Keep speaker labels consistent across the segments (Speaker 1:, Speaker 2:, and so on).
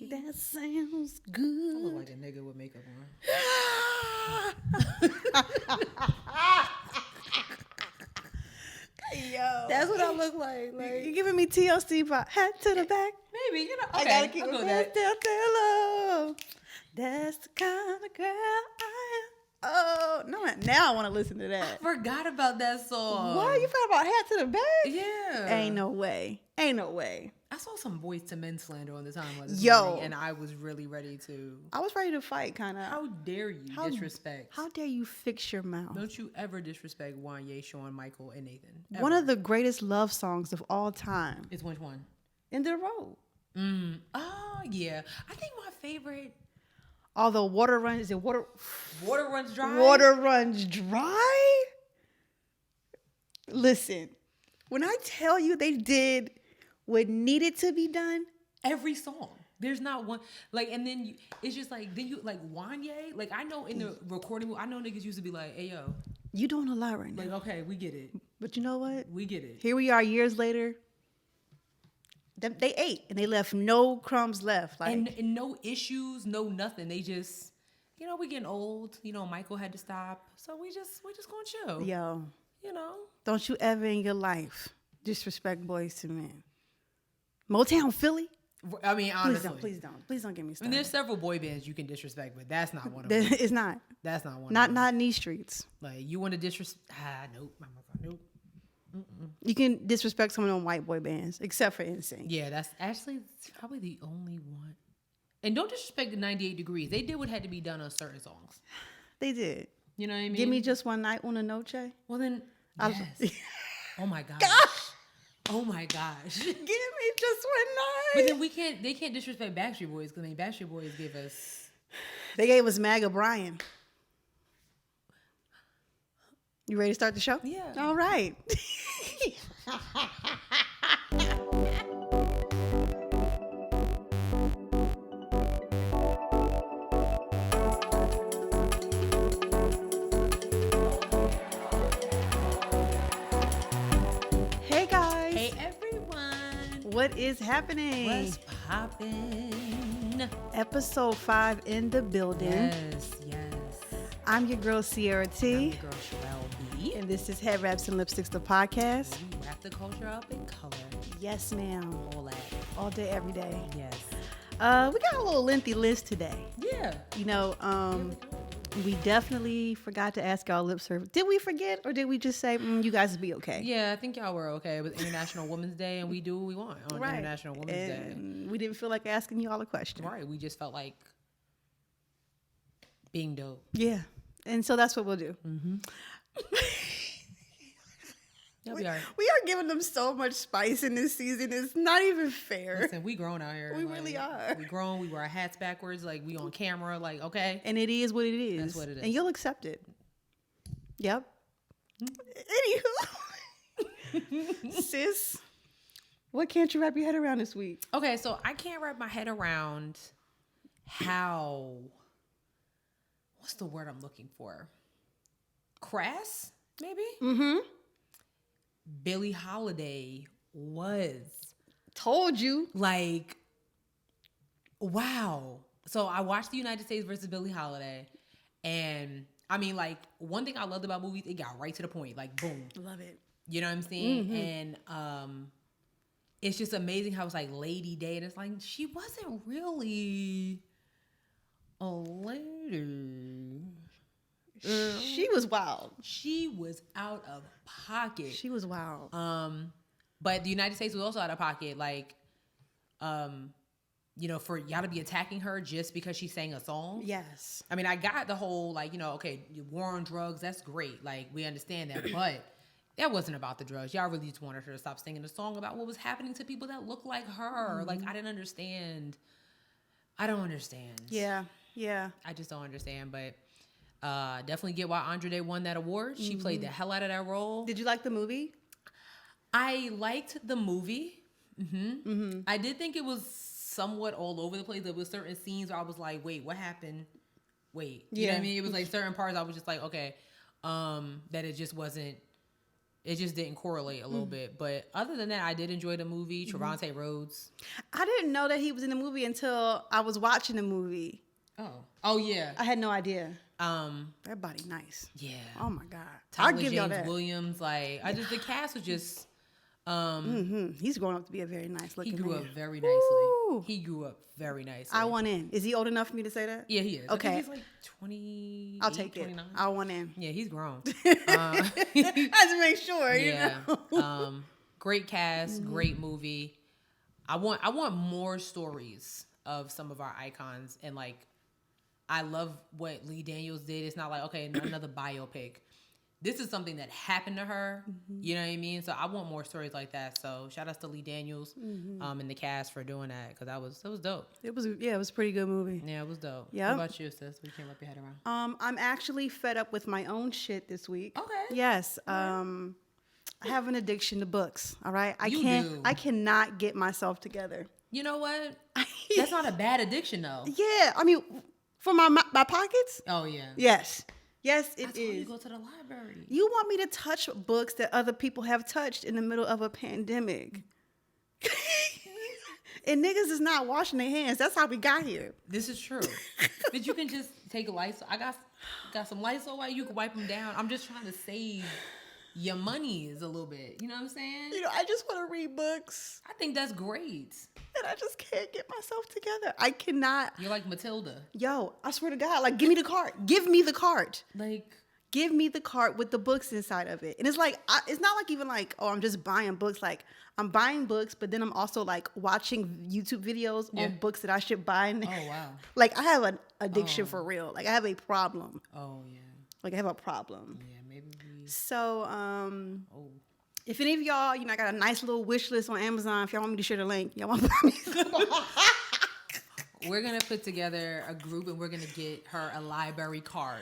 Speaker 1: That sounds good.
Speaker 2: I look like a nigga with makeup on.
Speaker 1: Yo,
Speaker 2: That's what I look like.
Speaker 1: you giving me TLC vibe. Hat to the back.
Speaker 2: Maybe, you know.
Speaker 1: I
Speaker 2: Okay,
Speaker 1: gotta keep
Speaker 2: I'll go
Speaker 1: it
Speaker 2: with that.
Speaker 1: that. That's the kind of girl I am. Oh, no, now I want to listen to
Speaker 2: I
Speaker 1: that.
Speaker 2: forgot about that song.
Speaker 1: What? You forgot about Hat to the Back?
Speaker 2: Yeah.
Speaker 1: Ain't no way. Ain't no way.
Speaker 2: I saw some Boys to Men slander on the timeline this
Speaker 1: Yo.
Speaker 2: morning, and I was really ready to.
Speaker 1: I was ready to fight, kind of.
Speaker 2: How dare you disrespect?
Speaker 1: How dare you fix your mouth?
Speaker 2: Don't you ever disrespect Wanye, Shawn, Michael, and Nathan. Ever.
Speaker 1: One of the greatest love songs of all time.
Speaker 2: It's which one?
Speaker 1: End of the Road.
Speaker 2: Oh, yeah. I think my favorite...
Speaker 1: Although water runs dry.
Speaker 2: Water runs dry?
Speaker 1: Listen, when I tell you they did what needed to be done,
Speaker 2: every song. There's not one like, and then it's just like then you like Wanye. Like I know in the recording, I know niggas used to be like, "Hey yo,
Speaker 1: you doing a lot right now."
Speaker 2: Like okay, we get it,
Speaker 1: but you know what?
Speaker 2: We get it.
Speaker 1: Here we are years later. They ate and they left no crumbs left. Like
Speaker 2: and no issues, no nothing. They just, we getting old. Michael had to stop, so we just gonna chill.
Speaker 1: Yo, don't you ever in your life disrespect Boys to Men. Motown Philly.
Speaker 2: I mean, honestly,
Speaker 1: please don't get me started.
Speaker 2: I mean, there's several boy bands you can disrespect, but that's not one of them.
Speaker 1: It's not.
Speaker 2: That's not one.
Speaker 1: Not in these streets.
Speaker 2: Like you want to disrespect? Nope. Nope. Mm-mm.
Speaker 1: You can disrespect some of them white boy bands, except for NSYNC.
Speaker 2: Yeah, that's actually probably the only one. And don't disrespect the 98 Degrees. They did what had to be done on certain songs.
Speaker 1: They did.
Speaker 2: You know what I mean?
Speaker 1: Give me just one night, una noche.
Speaker 2: Well then, yes. Oh my gosh. Oh my gosh.
Speaker 1: Give me just one night.
Speaker 2: But then they can't disrespect Backstreet Boys because Backstreet Boys gave us.
Speaker 1: They gave us Maga Brian. You ready to start the show?
Speaker 2: Yeah.
Speaker 1: All right. Hey guys.
Speaker 2: Hey everyone.
Speaker 1: What is happening?
Speaker 2: What's poppin'?
Speaker 1: Episode 5 in the building.
Speaker 2: Yes.
Speaker 1: I'm your girl Sierra T.
Speaker 2: I'm your girl Sherelle B.
Speaker 1: And this is Headwraps and Lipsticks, the podcast.
Speaker 2: We wrap the culture up in color.
Speaker 1: Yes, ma'am.
Speaker 2: All that.
Speaker 1: All day, every day.
Speaker 2: Yes.
Speaker 1: We got a little lengthy list today.
Speaker 2: Yeah.
Speaker 1: We definitely forgot to ask y'all lip service. Did we forget or did we just say, you guys will be okay?
Speaker 2: Yeah, I think y'all were okay. It was International Women's Day and we do what we want on International Women's Day.
Speaker 1: We didn't feel like asking y'all a question.
Speaker 2: Right. We just felt like being dope.
Speaker 1: Yeah. And so that's what we'll do.
Speaker 2: Mm-hmm.
Speaker 1: We are giving them so much spice in this season. It's not even fair.
Speaker 2: Listen, we grown out here.
Speaker 1: We really are.
Speaker 2: We grown. We wear our hats backwards. Like we on camera. Like okay.
Speaker 1: And it is what it is.
Speaker 2: That's what it is.
Speaker 1: And you'll accept it. Yep. Anywho, sis, what can't you wrap your head around this week?
Speaker 2: Okay, so I can't wrap my head around how. What's the word I'm looking for? Crass, maybe?
Speaker 1: Mm-hmm.
Speaker 2: Billie Holiday was.
Speaker 1: Told you.
Speaker 2: Like, wow. So I watched the United States versus Billie Holiday. And, I mean, like, one thing I loved about movies, it got right to the point. Like, boom.
Speaker 1: Love it.
Speaker 2: You know what I'm saying?
Speaker 1: Mm-hmm.
Speaker 2: And it's just amazing how it's like Lady Day. And it's like, she wasn't really a lady.
Speaker 1: She was wild.
Speaker 2: She was out of pocket.
Speaker 1: She was wild.
Speaker 2: But the United States was also out of pocket. Like, for y'all to be attacking her just because she sang a song.
Speaker 1: Yes.
Speaker 2: I mean, I got the whole, like, okay, war on drugs, that's great. Like, we understand that. But that wasn't about the drugs. Y'all really just wanted her to stop singing a song about what was happening to people that look like her. Mm-hmm. Like, I didn't understand. I don't understand.
Speaker 1: Yeah.
Speaker 2: I just don't understand. But definitely get why Andre Day won that award. She played the hell out of that role.
Speaker 1: Did you like the movie?
Speaker 2: I liked the movie. Mm-hmm. Mm-hmm. I did think it was somewhat all over the place. There was certain scenes where I was like, wait, what happened? Wait. You know what I mean? It was like certain parts I was just like, okay, that it just wasn't It just didn't correlate a little bit. But other than that, I did enjoy the movie. Trevante Rhodes.
Speaker 1: I didn't know that he was in the movie until I was watching the movie.
Speaker 2: Oh yeah.
Speaker 1: I had no idea. That body nice.
Speaker 2: Yeah.
Speaker 1: Oh my God.
Speaker 2: Tyler
Speaker 1: I'll give y'all
Speaker 2: James
Speaker 1: that.
Speaker 2: Williams, like the cast was just.
Speaker 1: He's growing up to be a very nice looking
Speaker 2: He grew
Speaker 1: man.
Speaker 2: up very nicely.
Speaker 1: Woo.
Speaker 2: He grew up very nicely.
Speaker 1: I want in. Is he old enough for me to say that?
Speaker 2: Yeah, he is.
Speaker 1: Okay.
Speaker 2: I think he's like 20.
Speaker 1: I'll take
Speaker 2: 29.
Speaker 1: it. I want in.
Speaker 2: Yeah, he's grown.
Speaker 1: I have to make sure.
Speaker 2: Yeah.
Speaker 1: You know?
Speaker 2: Great cast, great movie. I want more stories of some of our icons, and like I love what Lee Daniels did. It's not like, okay, another biopic. This is something that happened to her. You know what I mean? So I want more stories like that. So shout out to Lee Daniels and the cast for doing that, because that was dope.
Speaker 1: It was a pretty good movie.
Speaker 2: Yeah, it was dope.
Speaker 1: Yep.
Speaker 2: What about you, sis? We can't wrap your head around.
Speaker 1: I'm actually fed up with my own shit this week.
Speaker 2: Okay.
Speaker 1: Yes. I have an addiction to books. All right.
Speaker 2: You do.
Speaker 1: I cannot get myself together.
Speaker 2: You know what? That's not a bad addiction, though.
Speaker 1: Yeah. I mean, for my pockets.
Speaker 2: Oh yeah.
Speaker 1: Yes. Yes, it
Speaker 2: That's why you
Speaker 1: is.
Speaker 2: go to the library.
Speaker 1: You want me to touch books that other people have touched in the middle of a pandemic. And niggas is not washing their hands. That's how we got here.
Speaker 2: This is true. But you can just take a Lysol. I got some Lysol while you can wipe them down. I'm just trying to save your monies a little bit. You know what I'm saying?
Speaker 1: You know, I just want to read books.
Speaker 2: I think that's great.
Speaker 1: And I just can't get myself together. I cannot.
Speaker 2: You're like Matilda.
Speaker 1: Yo, I swear to God, like, give me the cart. Give me the cart.
Speaker 2: Like,
Speaker 1: Give me the cart with the books inside of it. And it's like, it's not like even like, oh, I'm just buying books. Like, I'm buying books, but then I'm also like watching YouTube videos on books that I should buy.
Speaker 2: oh wow.
Speaker 1: Like, I have an addiction for real. Like, I have a problem.
Speaker 2: Oh yeah.
Speaker 1: Like, I have a problem.
Speaker 2: Yeah, maybe we.
Speaker 1: So,
Speaker 2: Oh.
Speaker 1: if any of y'all, you know, I got a nice little wish list on Amazon. If y'all want me to share the link, y'all want to buy me some.
Speaker 2: We're gonna put together a group and we're gonna get her a library card.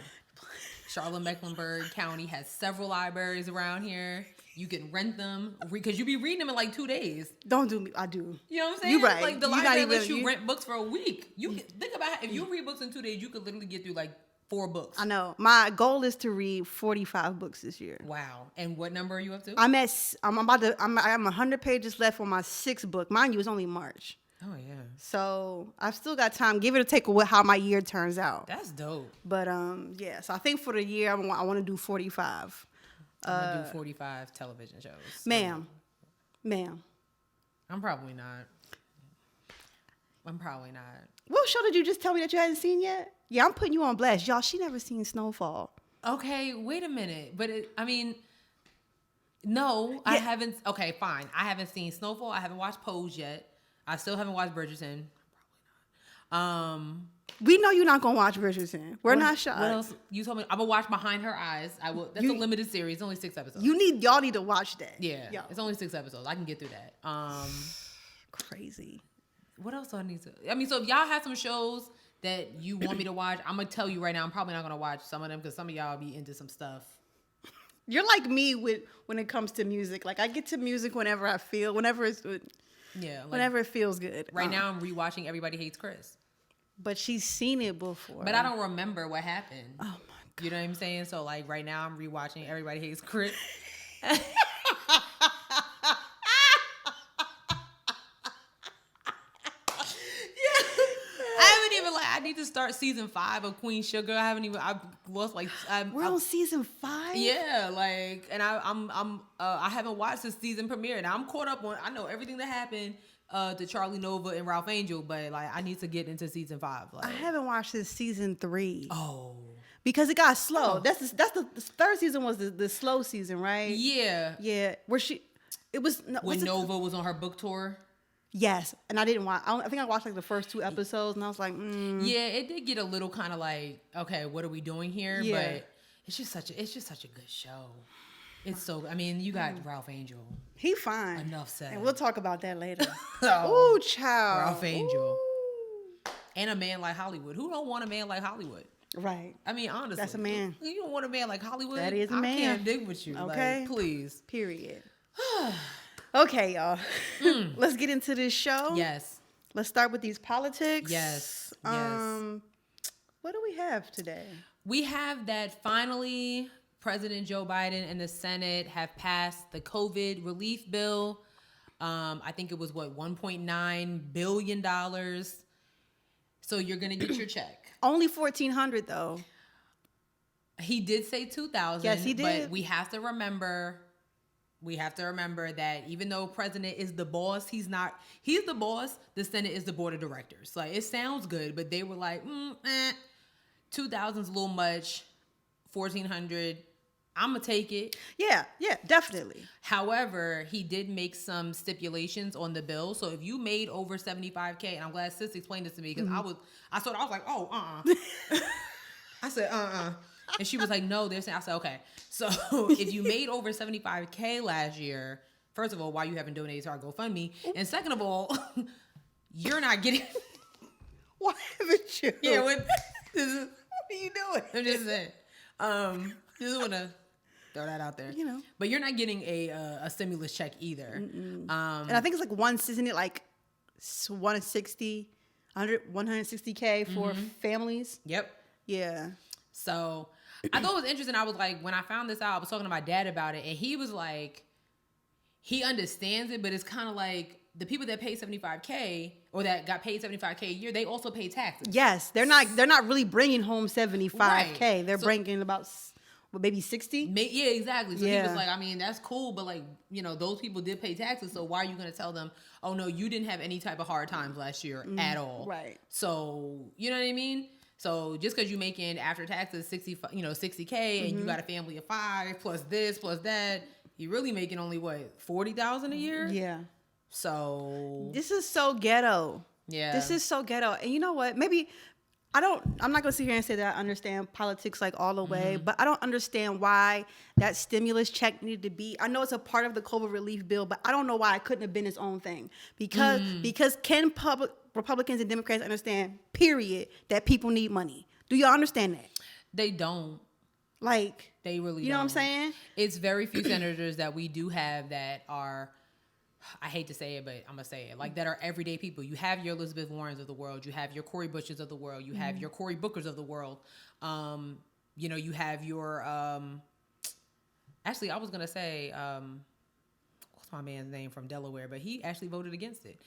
Speaker 2: Charlotte-Mecklenburg County has several libraries around here. You can rent them because you be reading them in like 2 days.
Speaker 1: Don't do me. I do.
Speaker 2: You know what I'm saying?
Speaker 1: You right.
Speaker 2: Like the
Speaker 1: You not
Speaker 2: library
Speaker 1: even-
Speaker 2: lets you
Speaker 1: you-
Speaker 2: rent books for a week. You can, think about it. If you read books in 2 days, you could literally get through like 4 books.
Speaker 1: I know. My goal is to read 45 books this year.
Speaker 2: Wow. And what number are you up to?
Speaker 1: I'm 100 pages left on my 6th book. Mind you, it's only March.
Speaker 2: Oh yeah.
Speaker 1: So I've still got time. Give it a take how my year turns out.
Speaker 2: That's dope.
Speaker 1: But yeah, so I think for the year I want to do 45.
Speaker 2: I'm gonna do 45 television shows.
Speaker 1: Ma'am.
Speaker 2: I'm probably not.
Speaker 1: What show did you just tell me that you hadn't seen yet? Yeah, I'm putting you on blast. Y'all, she never seen Snowfall.
Speaker 2: Okay, wait a minute. But no, I haven't. Okay, fine. I haven't seen Snowfall. I haven't watched Pose yet. I still haven't watched Bridgerton. Probably not.
Speaker 1: We know you're not gonna watch Bridgerton. We're not shy.
Speaker 2: What else? You told me I'm gonna watch Behind Her Eyes. I will. That's a limited series. It's only 6 episodes.
Speaker 1: Y'all need to watch that.
Speaker 2: Yeah,
Speaker 1: Yo.
Speaker 2: it's only 6 episodes. I can get through that.
Speaker 1: Crazy.
Speaker 2: What else do I need to? I mean, so if y'all have some shows that you want me to watch, I'm gonna tell you right now. I'm probably not gonna watch some of them because some of y'all be into some stuff.
Speaker 1: You're like me when it comes to music. Like, I get to music whenever whenever it feels good.
Speaker 2: Right now, I'm rewatching Everybody Hates Chris.
Speaker 1: But she's seen it before.
Speaker 2: But I don't remember what happened.
Speaker 1: Oh my God.
Speaker 2: You know what I'm saying? So like right now, I'm rewatching Everybody Hates Chris. I need to start season 5 of Queen Sugar. I've lost like.
Speaker 1: We're on season 5?
Speaker 2: Yeah, like, and I haven't watched the season premiere, and I'm caught up on. I know everything that happened to Charlie Nova and Ralph Angel, but like, I need to get into season 5. Like,
Speaker 1: I haven't watched this season 3.
Speaker 2: Oh,
Speaker 1: because it got slow.
Speaker 2: Oh.
Speaker 1: That's the third season was the slow season, right?
Speaker 2: Yeah,
Speaker 1: yeah.
Speaker 2: When Nova was on her book tour.
Speaker 1: Yes, and I didn't watch. I think I watched like the first 2 episodes, and I was like,
Speaker 2: Yeah, it did get a little kind of like, okay, what are we doing here?
Speaker 1: Yeah.
Speaker 2: But it's just such a good show. It's so. I mean, you got Ralph Angel.
Speaker 1: He fine.
Speaker 2: Enough said.
Speaker 1: And we'll talk about that later.
Speaker 2: Oh,
Speaker 1: Ooh, child.
Speaker 2: Ralph Angel.
Speaker 1: Ooh.
Speaker 2: And a man like Hollywood. Who don't want a man like Hollywood?
Speaker 1: Right.
Speaker 2: I mean, honestly,
Speaker 1: That's a man.
Speaker 2: You don't want a man like Hollywood.
Speaker 1: That is a man.
Speaker 2: I can't dig with you.
Speaker 1: Okay.
Speaker 2: Like, please.
Speaker 1: Period. Okay, y'all. Let's get into this show.
Speaker 2: Yes.
Speaker 1: Let's start with these politics.
Speaker 2: Yes.
Speaker 1: What do we have today?
Speaker 2: We have that finally President Joe Biden and the Senate have passed the COVID relief bill. I think it was $1.9 billion. So you're gonna get your check.
Speaker 1: Only 1,400 though.
Speaker 2: He did say 2,000.
Speaker 1: Yes, he did.
Speaker 2: But we have to remember that even though president is the boss, he's the boss. The Senate is the board of directors. Like, it sounds good, but they were like, 2,000's a little much. 1,400, I'm gonna take it.
Speaker 1: Yeah, definitely.
Speaker 2: However, he did make some stipulations on the bill. So if you made over 75K, and I'm glad Sis explained this to me, because I was like, oh, I said, and she was like, no, they're saying. I said, okay. So if you made over 75K last year, first of all, why you haven't donated to our GoFundMe? And second of all, you're not getting.
Speaker 1: Why haven't you?
Speaker 2: Yeah,
Speaker 1: what are you doing?
Speaker 2: I'm just saying. Just want to throw that out there. But you're not getting a stimulus check either.
Speaker 1: And I think it's like isn't it like 160K for families?
Speaker 2: Yep.
Speaker 1: Yeah.
Speaker 2: So I thought it was interesting. I was like, when I found this out, I was talking to my dad about it, and he was like, he understands it, but it's kind of like the people that pay 75K or that got paid 75K a year, they also pay taxes.
Speaker 1: Yes, they're not really bringing home 75K.
Speaker 2: Right.
Speaker 1: They're bringing about maybe 60.
Speaker 2: Yeah, exactly. So he was like, I mean, that's cool, but like, those people did pay taxes. So why are you going to tell them, oh no, you didn't have any type of hard times last year at all?
Speaker 1: Right.
Speaker 2: So you know what I mean? So just because you making after taxes 60K, and you got a family of 5 plus this plus that, you really making only 40,000 a year?
Speaker 1: Yeah.
Speaker 2: So
Speaker 1: this is so ghetto.
Speaker 2: Yeah.
Speaker 1: This is so ghetto. And you know what? Maybe I'm not gonna sit here and say that I understand politics like all the way, but I don't understand why that stimulus check needed to be. I know it's a part of the COVID relief bill, but I don't know why it couldn't have been its own thing. Because can Republicans and Democrats understand, period, that people need money? Do y'all understand that?
Speaker 2: They don't.
Speaker 1: Like,
Speaker 2: they really
Speaker 1: you know
Speaker 2: don't.
Speaker 1: what I'm saying?
Speaker 2: It's very few senators that we do have that are, I hate to say it, but I'm going to say it, like, that are everyday people. You have your Elizabeth Warrens of the world. You have your Cory Bushes of the world. You have your Cory Bookers of the world. You have your, actually, I was going to say, what's my man's name from Delaware, but he actually voted against it.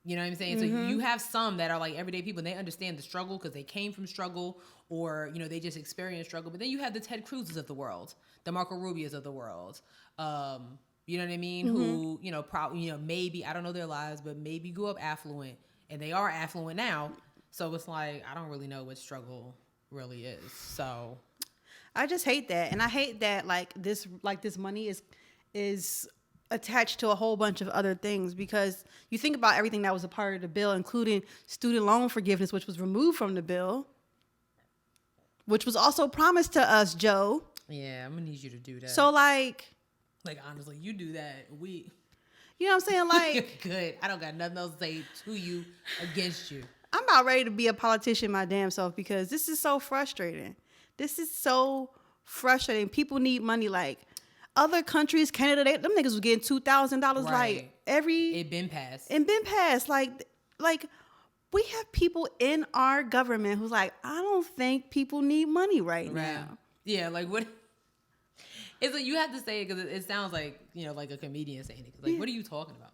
Speaker 2: You know what I'm saying? So you have some that are like everyday people, and they understand the struggle because they came from struggle, or, they just experienced struggle. But then you have the Ted Cruzes of the world, the Marco Rubios of the world. You know what I mean? Who, probably, maybe, I don't know their lives, but maybe grew up affluent, and they are affluent now. So it's like, I don't really know what struggle really is. So
Speaker 1: I just hate that. And I hate that this money is attached to a whole bunch of other things, because you think about everything that was a part of the bill, including student loan forgiveness, which was removed from the bill, which was also promised to us, Joe.
Speaker 2: Yeah, I'm gonna need you to do that.
Speaker 1: So like
Speaker 2: honestly, you do that.
Speaker 1: You know what I'm saying? Like,
Speaker 2: good. I don't got nothing else to say to you against you.
Speaker 1: I'm about ready to be a politician my damn self, because this is so frustrating. This is so frustrating. People need money. Like, other countries, Canada, them niggas was getting $2,000
Speaker 2: Right. It been passed.
Speaker 1: Like we have people in our government who's like, I don't think people need money right now.
Speaker 2: Yeah, like what? It's like, you have to say it because it sounds like, like a comedian saying it. Like, what are you talking about?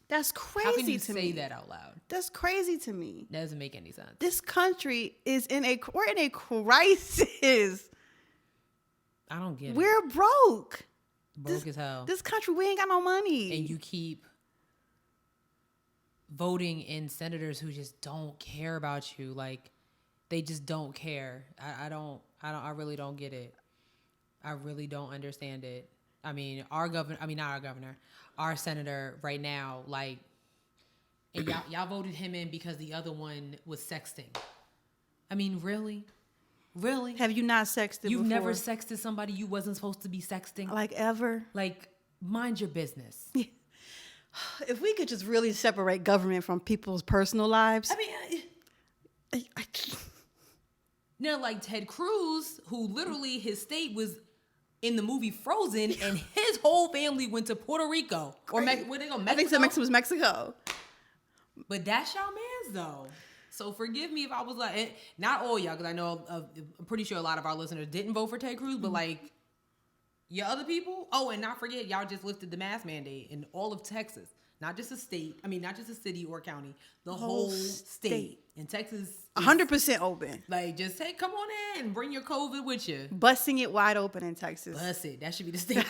Speaker 1: That's crazy to me.
Speaker 2: How can you say that out loud?
Speaker 1: That's crazy to me.
Speaker 2: That doesn't make any sense.
Speaker 1: This country we're in a crisis.
Speaker 2: I don't get it.
Speaker 1: We're broke.
Speaker 2: Broke as hell.
Speaker 1: This country, we ain't got no money.
Speaker 2: And you keep voting in senators who just don't care about you. Like, they just don't care. I really don't get it. I really don't understand it. I mean, our senator right now, like, and y'all voted him in because the other one was sexting. I mean, really? Really?
Speaker 1: Have you not sexted
Speaker 2: You've
Speaker 1: before?
Speaker 2: never sexted somebody you wasn't supposed to be sexting?
Speaker 1: Like, ever?
Speaker 2: Like, mind your business.
Speaker 1: If we could just really separate government from people's personal lives.
Speaker 2: I mean, now, like Ted Cruz, who literally his state was in the movie Frozen, and his whole family went to Puerto Rico. Or where they go? Mexico?
Speaker 1: I think it was Mexico.
Speaker 2: But that's y'all mans, though. So forgive me if I was like, not all y'all, because I know I'm pretty sure a lot of our listeners didn't vote for Ted Cruz, but like your other people. Oh, and not forget, y'all just lifted the mask mandate in all of Texas, not just a state. I mean, not just a city or county, the whole state. In Texas,
Speaker 1: 100% open.
Speaker 2: Like, just say, come on in, bring your COVID with you.
Speaker 1: Busting it wide open in Texas.
Speaker 2: Bust it. That should be the state.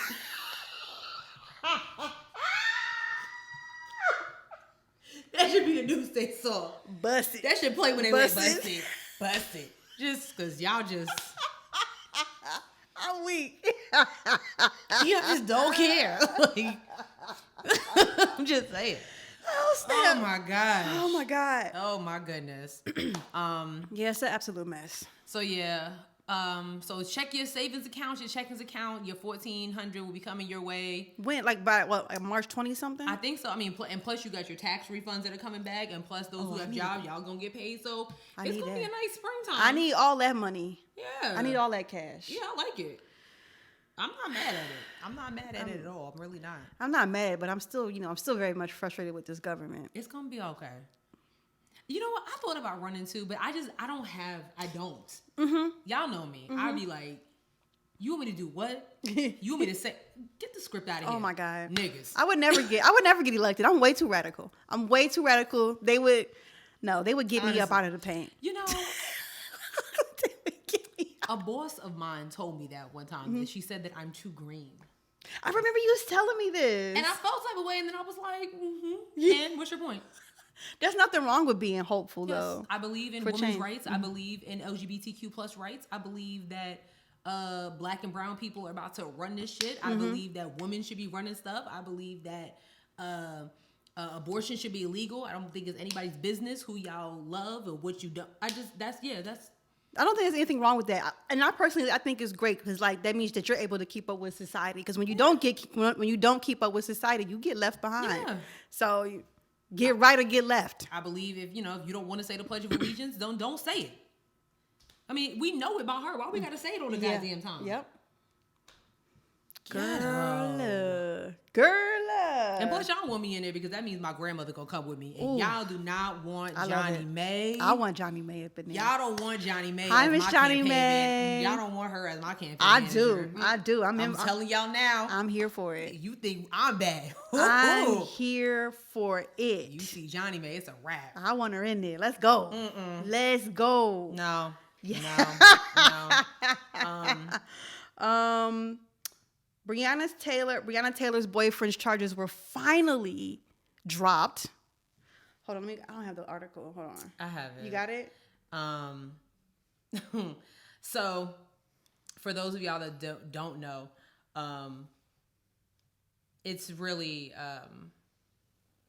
Speaker 2: That should be the new state song.
Speaker 1: Bust it.
Speaker 2: That should play when they
Speaker 1: Bust
Speaker 2: like,
Speaker 1: it.
Speaker 2: bust it. Bust it. Just because y'all just...
Speaker 1: I'm weak.
Speaker 2: You just don't care. Like, I'm just saying.
Speaker 1: Oh, snap.
Speaker 2: Oh, my gosh.
Speaker 1: Oh, my God.
Speaker 2: Oh, my goodness.
Speaker 1: Yeah, it's an absolute mess.
Speaker 2: So, yeah. So check your savings account, your checkings account. Your $1,400 will be coming your way.
Speaker 1: When, like, by what, like March 20 something?
Speaker 2: I think so. I mean, and plus you got your tax refunds that are coming back, and plus those who have jobs, y'all gonna get paid. So it's gonna be a nice springtime.
Speaker 1: I need all that money.
Speaker 2: Yeah.
Speaker 1: I need all that cash.
Speaker 2: Yeah, I like it. I'm not mad at it. I'm not mad at it at all. I'm really not.
Speaker 1: I'm not mad, but I'm still, I'm still very much frustrated with this government.
Speaker 2: It's gonna be okay. You know what? I thought about running too, but I don't. Mm-hmm. Y'all know me. Mm-hmm. I'd be like, you want me to do what? You want me to say, get the script out of here.
Speaker 1: Oh my God.
Speaker 2: Niggas.
Speaker 1: I would never get elected. I'm way too radical. They would get me up out of the paint.
Speaker 2: You know, a boss of mine told me that one time. Mm-hmm. That she said that I'm too green.
Speaker 1: I remember you was telling me this.
Speaker 2: And I felt type of way, and then I was like, mm-hmm. And what's your point?
Speaker 1: There's nothing wrong with being hopeful, though.
Speaker 2: I believe in women's rights. Mm-hmm. I believe in LGBTQ plus rights. I believe that Black and brown people are about to run this shit. I believe that women should be running stuff. I believe that abortion should be illegal. I don't think it's anybody's business who y'all love or what you don't. I don't think there's anything wrong with that. And I personally think it's great because like that means that you're able to keep up with society. Because when you don't keep up with society, you get left behind. Yeah. So get right or get left. I believe if you don't want to say the Pledge of Allegiance, don't say it. I mean, we know it about her. Why we gotta say it all the goddamn time?
Speaker 1: Yep. Girl.
Speaker 2: And plus, y'all don't want me in there because that means my grandmother gonna come with me. And y'all do not want Johnny May.
Speaker 1: I want Johnny May up in there.
Speaker 2: Y'all don't want Johnny May.
Speaker 1: Hi, Miss Johnny May.
Speaker 2: Y'all don't want her as my campaign
Speaker 1: I
Speaker 2: manager.
Speaker 1: do.
Speaker 2: I'm telling y'all now.
Speaker 1: I'm here for it.
Speaker 2: You think I'm bad?
Speaker 1: I'm here for it.
Speaker 2: You see Johnny May, it's a wrap.
Speaker 1: I want her in there. Let's go. Let's go.
Speaker 2: No.
Speaker 1: Yeah.
Speaker 2: No.
Speaker 1: Breonna Taylor's boyfriend's charges were finally dropped. Hold on, I don't have the article. Hold on.
Speaker 2: I have it.
Speaker 1: You got it?
Speaker 2: So, for those of y'all that don't know, it's really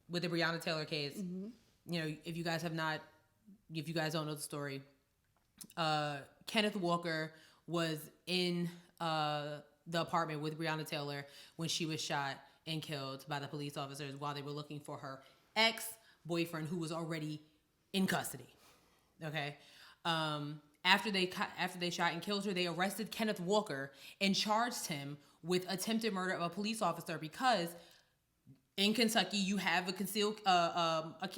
Speaker 2: with the Breonna Taylor case. Mm-hmm. If you guys don't know the story, Kenneth Walker was in the apartment with Breonna Taylor when she was shot and killed by the police officers while they were looking for her ex-boyfriend who was already in custody. Okay. After they shot and killed her, they arrested Kenneth Walker and charged him with attempted murder of a police officer because in Kentucky, you have a concealed,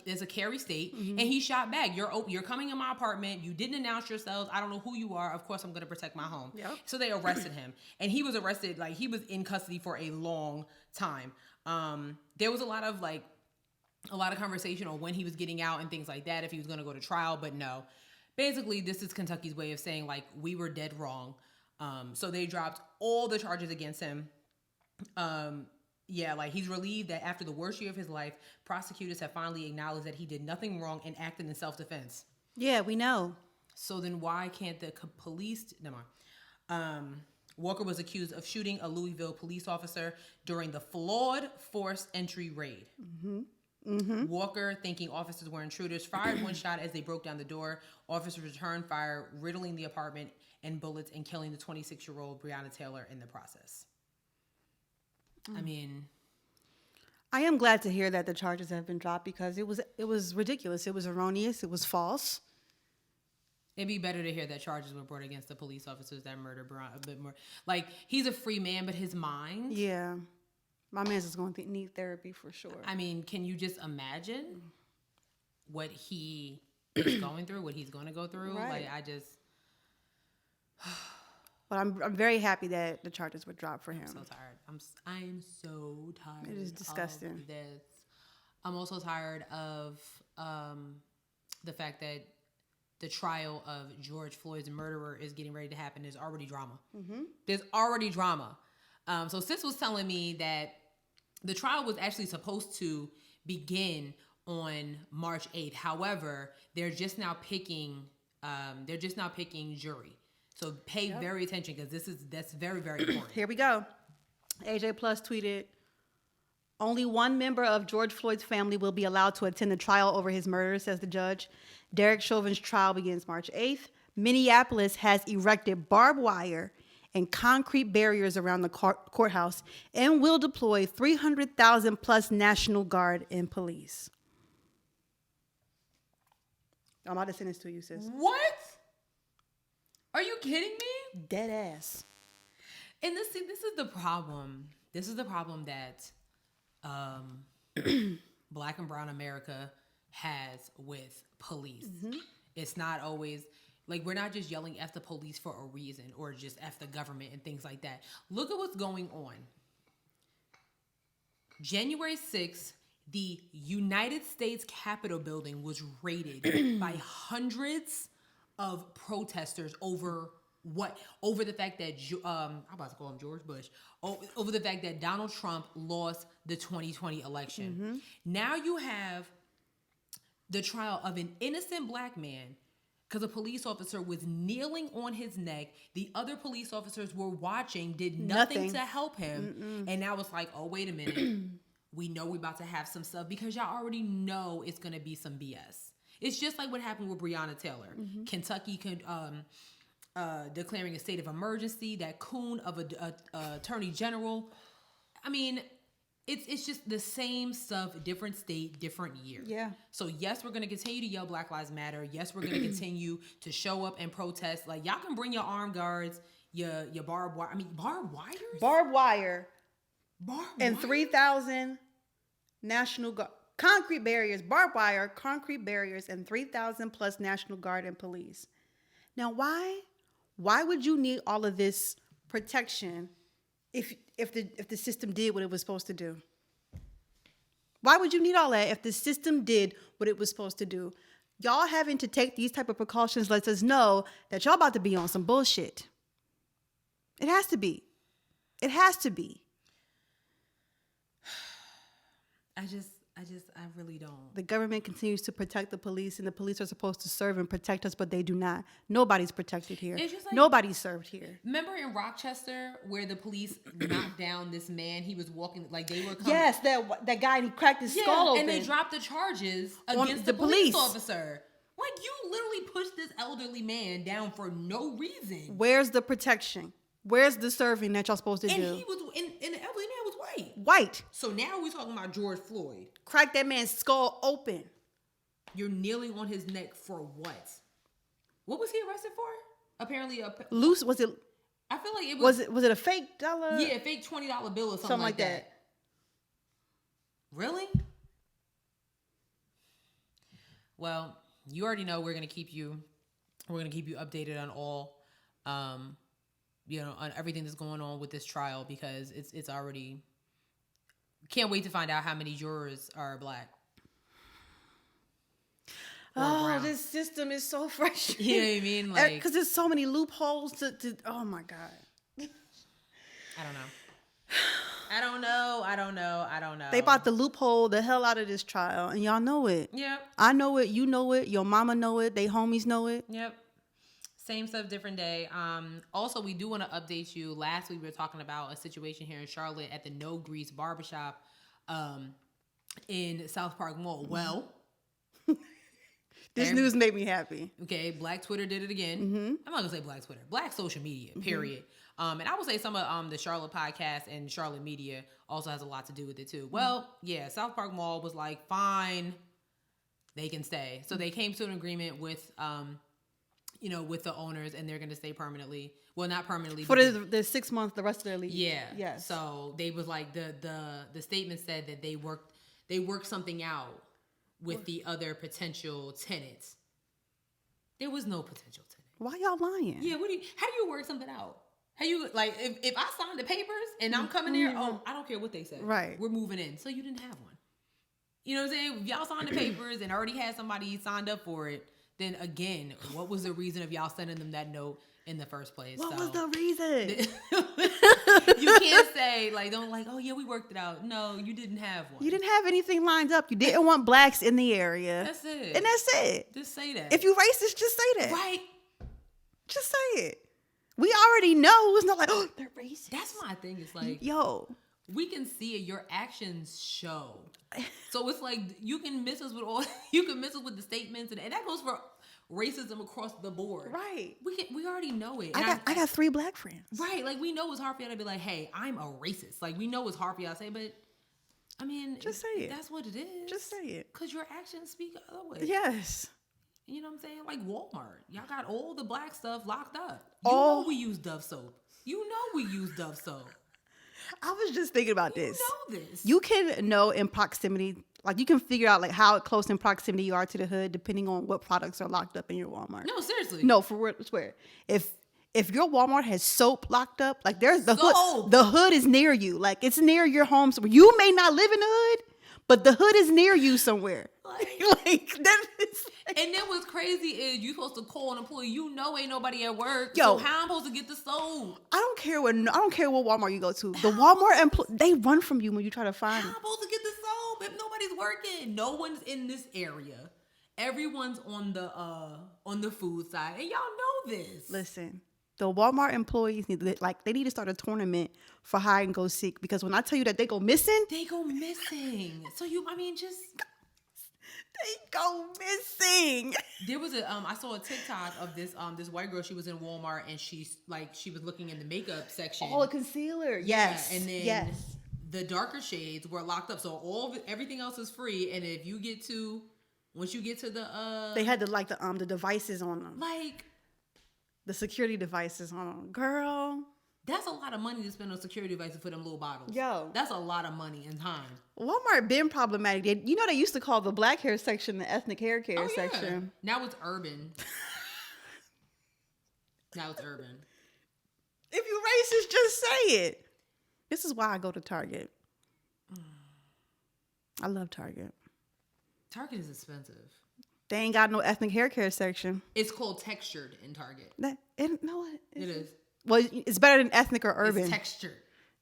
Speaker 2: there's a carry state, and he shot back. You're coming in my apartment. You didn't announce yourselves. I don't know who you are. Of course, I'm going to protect my home. Yep. So they arrested him, and he was arrested. Like he was in custody for a long time. There was a lot of conversation on when he was getting out and things like that. If he was going to go to trial, but no. Basically, this is Kentucky's way of saying like we were dead wrong. So they dropped all the charges against him. Yeah, like he's relieved that after the worst year of his life, prosecutors have finally acknowledged that he did nothing wrong and acted in self-defense.
Speaker 1: Yeah, we know.
Speaker 2: So then why can't the police... Never mind. Walker was accused of shooting a Louisville police officer during the flawed forced entry raid. Walker, thinking officers were intruders, fired one shot as they broke down the door. Officers returned fire, riddling the apartment and bullets and killing the 26-year-old Breonna Taylor in the process. I mean,
Speaker 1: I am glad to hear that the charges have been dropped because it was ridiculous. It was erroneous. It was false.
Speaker 2: It'd be better to hear that charges were brought against the police officers that murdered Breonna a bit more. Like, he's a free man, but his mind...
Speaker 1: Yeah. My man's is going to need therapy for sure.
Speaker 2: I mean, can you just imagine what he he's going through, what he's going to go through.
Speaker 1: Right.
Speaker 2: Like, I just,
Speaker 1: But I'm very happy that the charges were dropped for him.
Speaker 2: I'm so tired. I'm so tired.
Speaker 1: It is disgusting.
Speaker 2: Of this. I'm also tired of the fact that the trial of George Floyd's murderer is getting ready to happen. There's already drama. There's already drama. So Sis was telling me that the trial was actually supposed to begin on March 8th. However, they're just now picking jury. So pay very attention because that's very, very important.
Speaker 1: Here we go. AJ Plus tweeted, only one member of George Floyd's family will be allowed to attend the trial over his murder, says the judge. Derek Chauvin's trial begins March 8th. Minneapolis has erected barbed wire and concrete barriers around the courthouse and will deploy 300,000 plus National Guard and police. I'm about to send this to you, sis.
Speaker 2: What? Are you kidding me?
Speaker 1: Dead ass.
Speaker 2: And this is the problem. This is the problem that Black and Brown America has with police. It's not always like, we're not just yelling F the police for a reason or just F the government and things like that. Look at what's going on. January 6th, the United States Capitol building was raided by hundreds of protesters over the fact that I'm about to call him George Bush, over the fact that Donald Trump lost the 2020 election. Now you have the trial of an innocent Black man because a police officer was kneeling on his neck. The other police officers were watching, did nothing to help him. And now it's like, oh, wait a minute. We know we're about to have some stuff because y'all already know it's going to be some BS. It's just like what happened with Breonna Taylor. Kentucky declaring a state of emergency, that coon of a attorney general. I mean, it's just the same stuff, different state, different year.
Speaker 1: Yeah.
Speaker 2: So yes, we're going to continue to yell Black Lives Matter. Yes, we're going to continue to show up and protest. Like, y'all can bring your armed guards, your barbed wire. I mean, barbed wires?
Speaker 1: Barbed wire. And
Speaker 2: wire?
Speaker 1: 3,000 National Guard. Concrete barriers, barbed wire, concrete barriers, and 3,000 plus National Guard and police. Now, why would you need all of this protection if the system did what it was supposed to do? Why would you need all that if the system did what it was supposed to do? Y'all having to take these type of precautions lets us know that y'all about to be on some bullshit. It has to be. It has to be.
Speaker 2: I really don't.
Speaker 1: The government continues to protect the police, and the police are supposed to serve and protect us, but they do not. Nobody's protected here.
Speaker 2: It's just like,
Speaker 1: nobody's served here.
Speaker 2: Remember in Rochester where the police knocked down this man? He was walking, like, they were coming.
Speaker 1: Yes, that guy, he cracked his skull open.
Speaker 2: And they dropped the charges against the police officer. Like, you literally pushed this elderly man down for no reason.
Speaker 1: Where's the protection? Where's the serving that y'all supposed to do?
Speaker 2: And he was, and the elderly man was white.
Speaker 1: White.
Speaker 2: So now we're talking about George Floyd.
Speaker 1: Crack that man's skull open.
Speaker 2: You're kneeling on his neck for what? What was he arrested for? Apparently
Speaker 1: loose. Was it?
Speaker 2: I feel like it
Speaker 1: was it a fake dollar?
Speaker 2: Yeah, a fake $20 bill or something like that. Really? Well, you already know we're gonna keep you updated on all on everything that's going on with this trial, because it's already, can't wait to find out how many jurors are Black.
Speaker 1: Oh, this system is so frustrating.
Speaker 2: You know what I mean? Like,
Speaker 1: because there's so many loopholes to oh my God.
Speaker 2: I don't know.
Speaker 1: They about to loophole the hell out of this trial, and y'all know it.
Speaker 2: Yep.
Speaker 1: I know it. You know it. Your mama know it. They homies know it.
Speaker 2: Yep. Same stuff, different day. Also, we do want to update you. Last week, we were talking about a situation here in Charlotte at the No Grease Barbershop in South Park Mall. Well,
Speaker 1: this news made me happy.
Speaker 2: Okay, Black Twitter did it again. I'm not going to say Black Twitter. Black social media, period. And I would say some of the Charlotte podcast and Charlotte media also has a lot to do with it, too. Well, yeah, South Park Mall was like, fine, they can stay. So they came to an agreement with with the owners, and they're going to stay permanently. Well, not permanently.
Speaker 1: For the 6 months, the rest of their lease.
Speaker 2: Yeah.
Speaker 1: Yes.
Speaker 2: So they was like, the statement said that they worked something out with the other potential tenants. There was no potential to it.
Speaker 1: Why y'all lying?
Speaker 2: Yeah, how do you work something out? How you, like, if I signed the papers and I'm coming there, I don't care what they say.
Speaker 1: Right.
Speaker 2: We're moving in. So you didn't have one. You know what I'm saying? If y'all signed the papers and already had somebody signed up for it, then again, what was the reason of y'all sending them that note in the first place?
Speaker 1: What was the reason?
Speaker 2: You can't say, like, don't like, oh yeah, we worked it out. No, you didn't have one.
Speaker 1: You didn't have anything lined up. You didn't want blacks in the area.
Speaker 2: That's it.
Speaker 1: And that's it.
Speaker 2: Just say that.
Speaker 1: If you racist, just say that.
Speaker 2: Right.
Speaker 1: Just say it. We already know. It's not like, oh, they're racist.
Speaker 2: That's my thing. It's like,
Speaker 1: yo,
Speaker 2: we can see it. Your actions show. So it's like you can miss us with the statements, and that goes for racism across the board.
Speaker 1: Right.
Speaker 2: We already know it.
Speaker 1: I got 3 black friends.
Speaker 2: Right. Like, we know it's hard for y'all to be like, hey, I'm a racist. Like, we know it's hard for y'all to say, but I mean,
Speaker 1: just say it.
Speaker 2: That's what it is.
Speaker 1: Just say it.
Speaker 2: Because your actions speak otherwise.
Speaker 1: Yes.
Speaker 2: You know what I'm saying? Like Walmart. Y'all got all the black stuff locked up. You know we use Dove soap. You know we use Dove soap.
Speaker 1: I was just thinking about this.
Speaker 2: You know this.
Speaker 1: You can know in proximity, like you can figure out like how close in proximity you are to the hood depending on what products are locked up in your Walmart.
Speaker 2: No, seriously.
Speaker 1: No, for real, I swear. If your Walmart has soap locked up, like there's the
Speaker 2: soap.
Speaker 1: hood. The hood is near you. Like it's near your home. So you may not live in the hood, but the hood is near you somewhere. Like that is.
Speaker 2: And then what's crazy is you supposed to call an employee. You know ain't nobody at work.
Speaker 1: Yo,
Speaker 2: so how I'm supposed to get the soap?
Speaker 1: I don't care what Walmart you go to. The Walmart employee, they run from you when you try to find
Speaker 2: How
Speaker 1: them.
Speaker 2: I'm supposed to get the soap if nobody's working? No one's in this area. Everyone's on the food side, and y'all know this.
Speaker 1: Listen, the Walmart employees need to start a tournament for hide and go seek, because when I tell you that they go missing,
Speaker 2: So
Speaker 1: they go missing.
Speaker 2: There was I saw a TikTok of this white girl. She was in Walmart and she was looking in the makeup section.
Speaker 1: Oh, a concealer. Yes.
Speaker 2: Yeah, and then the darker shades were locked up. So everything else is free. And if you once you get to the
Speaker 1: they had the devices on them.
Speaker 2: Like
Speaker 1: the security devices on them. Girl.
Speaker 2: That's a lot of money to spend on security devices for them little bottles.
Speaker 1: Yo.
Speaker 2: That's a lot of money and time.
Speaker 1: Walmart been problematic. They used to call the black hair section the ethnic hair care section.
Speaker 2: Now it's urban.
Speaker 1: If you racist, just say it. This is why I go to Target. I love Target.
Speaker 2: Target is expensive.
Speaker 1: They ain't got no ethnic hair care section.
Speaker 2: It's called textured in Target.
Speaker 1: It is.
Speaker 2: Well,
Speaker 1: it's better than ethnic or urban.
Speaker 2: It's textured.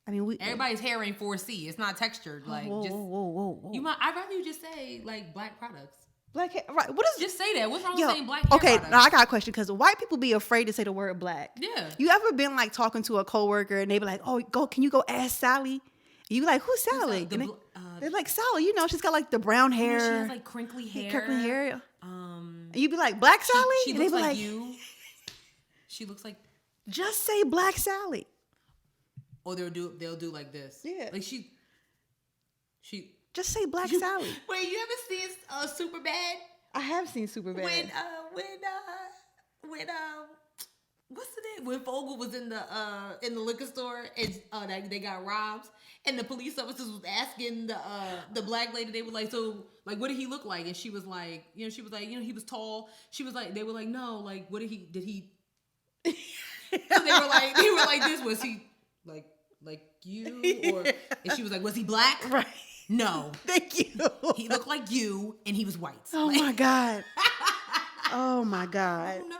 Speaker 1: I mean,
Speaker 2: everybody's hair ain't 4C. It's not textured. Like,
Speaker 1: whoa.
Speaker 2: I'd rather you just say like black products.
Speaker 1: Black hair, right? What is?
Speaker 2: Just say that. What's wrong with saying black hair products?
Speaker 1: Now I got a question, because white people be afraid to say the word black.
Speaker 2: Yeah.
Speaker 1: You ever been like talking to a coworker and they be like, "Oh, can you go ask Sally?" And you be like, "Who's Sally?" They're like, "Sally, she's got like the brown hair.
Speaker 2: She has like crinkly hair.
Speaker 1: And you be like, "Black Sally?"
Speaker 2: She
Speaker 1: and
Speaker 2: looks
Speaker 1: they be
Speaker 2: like you. She looks like.
Speaker 1: Just say Black Sally.
Speaker 2: Or they'll do like this.
Speaker 1: Yeah.
Speaker 2: Like she.
Speaker 1: Just say Black Sally.
Speaker 2: Wait, you ever seen Superbad?
Speaker 1: I have seen Superbad.
Speaker 2: When what's the name? When Fogel was in the liquor store and they got robbed, and the police officers was asking the black lady, they were like, so like, what did he look like? And she was like, she was like, he was tall. She was like, they were like, no, like, what did he? So they were like, this, was he like you? Or and she was like, was he black?
Speaker 1: Right.
Speaker 2: No.
Speaker 1: Thank you.
Speaker 2: He looked like you, and he was white.
Speaker 1: Oh my God. Oh my God.
Speaker 2: Oh no.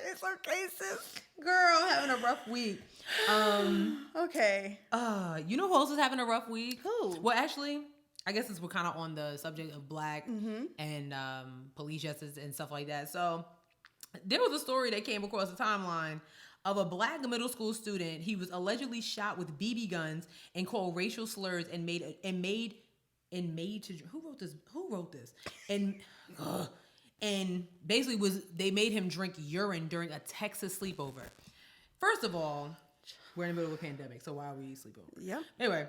Speaker 1: It's okay, sis.
Speaker 2: Girl, having a rough week.
Speaker 1: Okay.
Speaker 2: You know who else is having a rough week?
Speaker 1: Who?
Speaker 2: Well, actually, I guess we're kind of on the subject of black and police justice and stuff like that. So there was a story that came across the timeline of a black middle school student. He was allegedly shot with BB guns and called racial slurs and made to who wrote this and basically they made him drink urine during a Texas sleepover. First of all, we're in the middle of a pandemic, so why are we sleepover?
Speaker 1: Yeah.
Speaker 2: Anyway,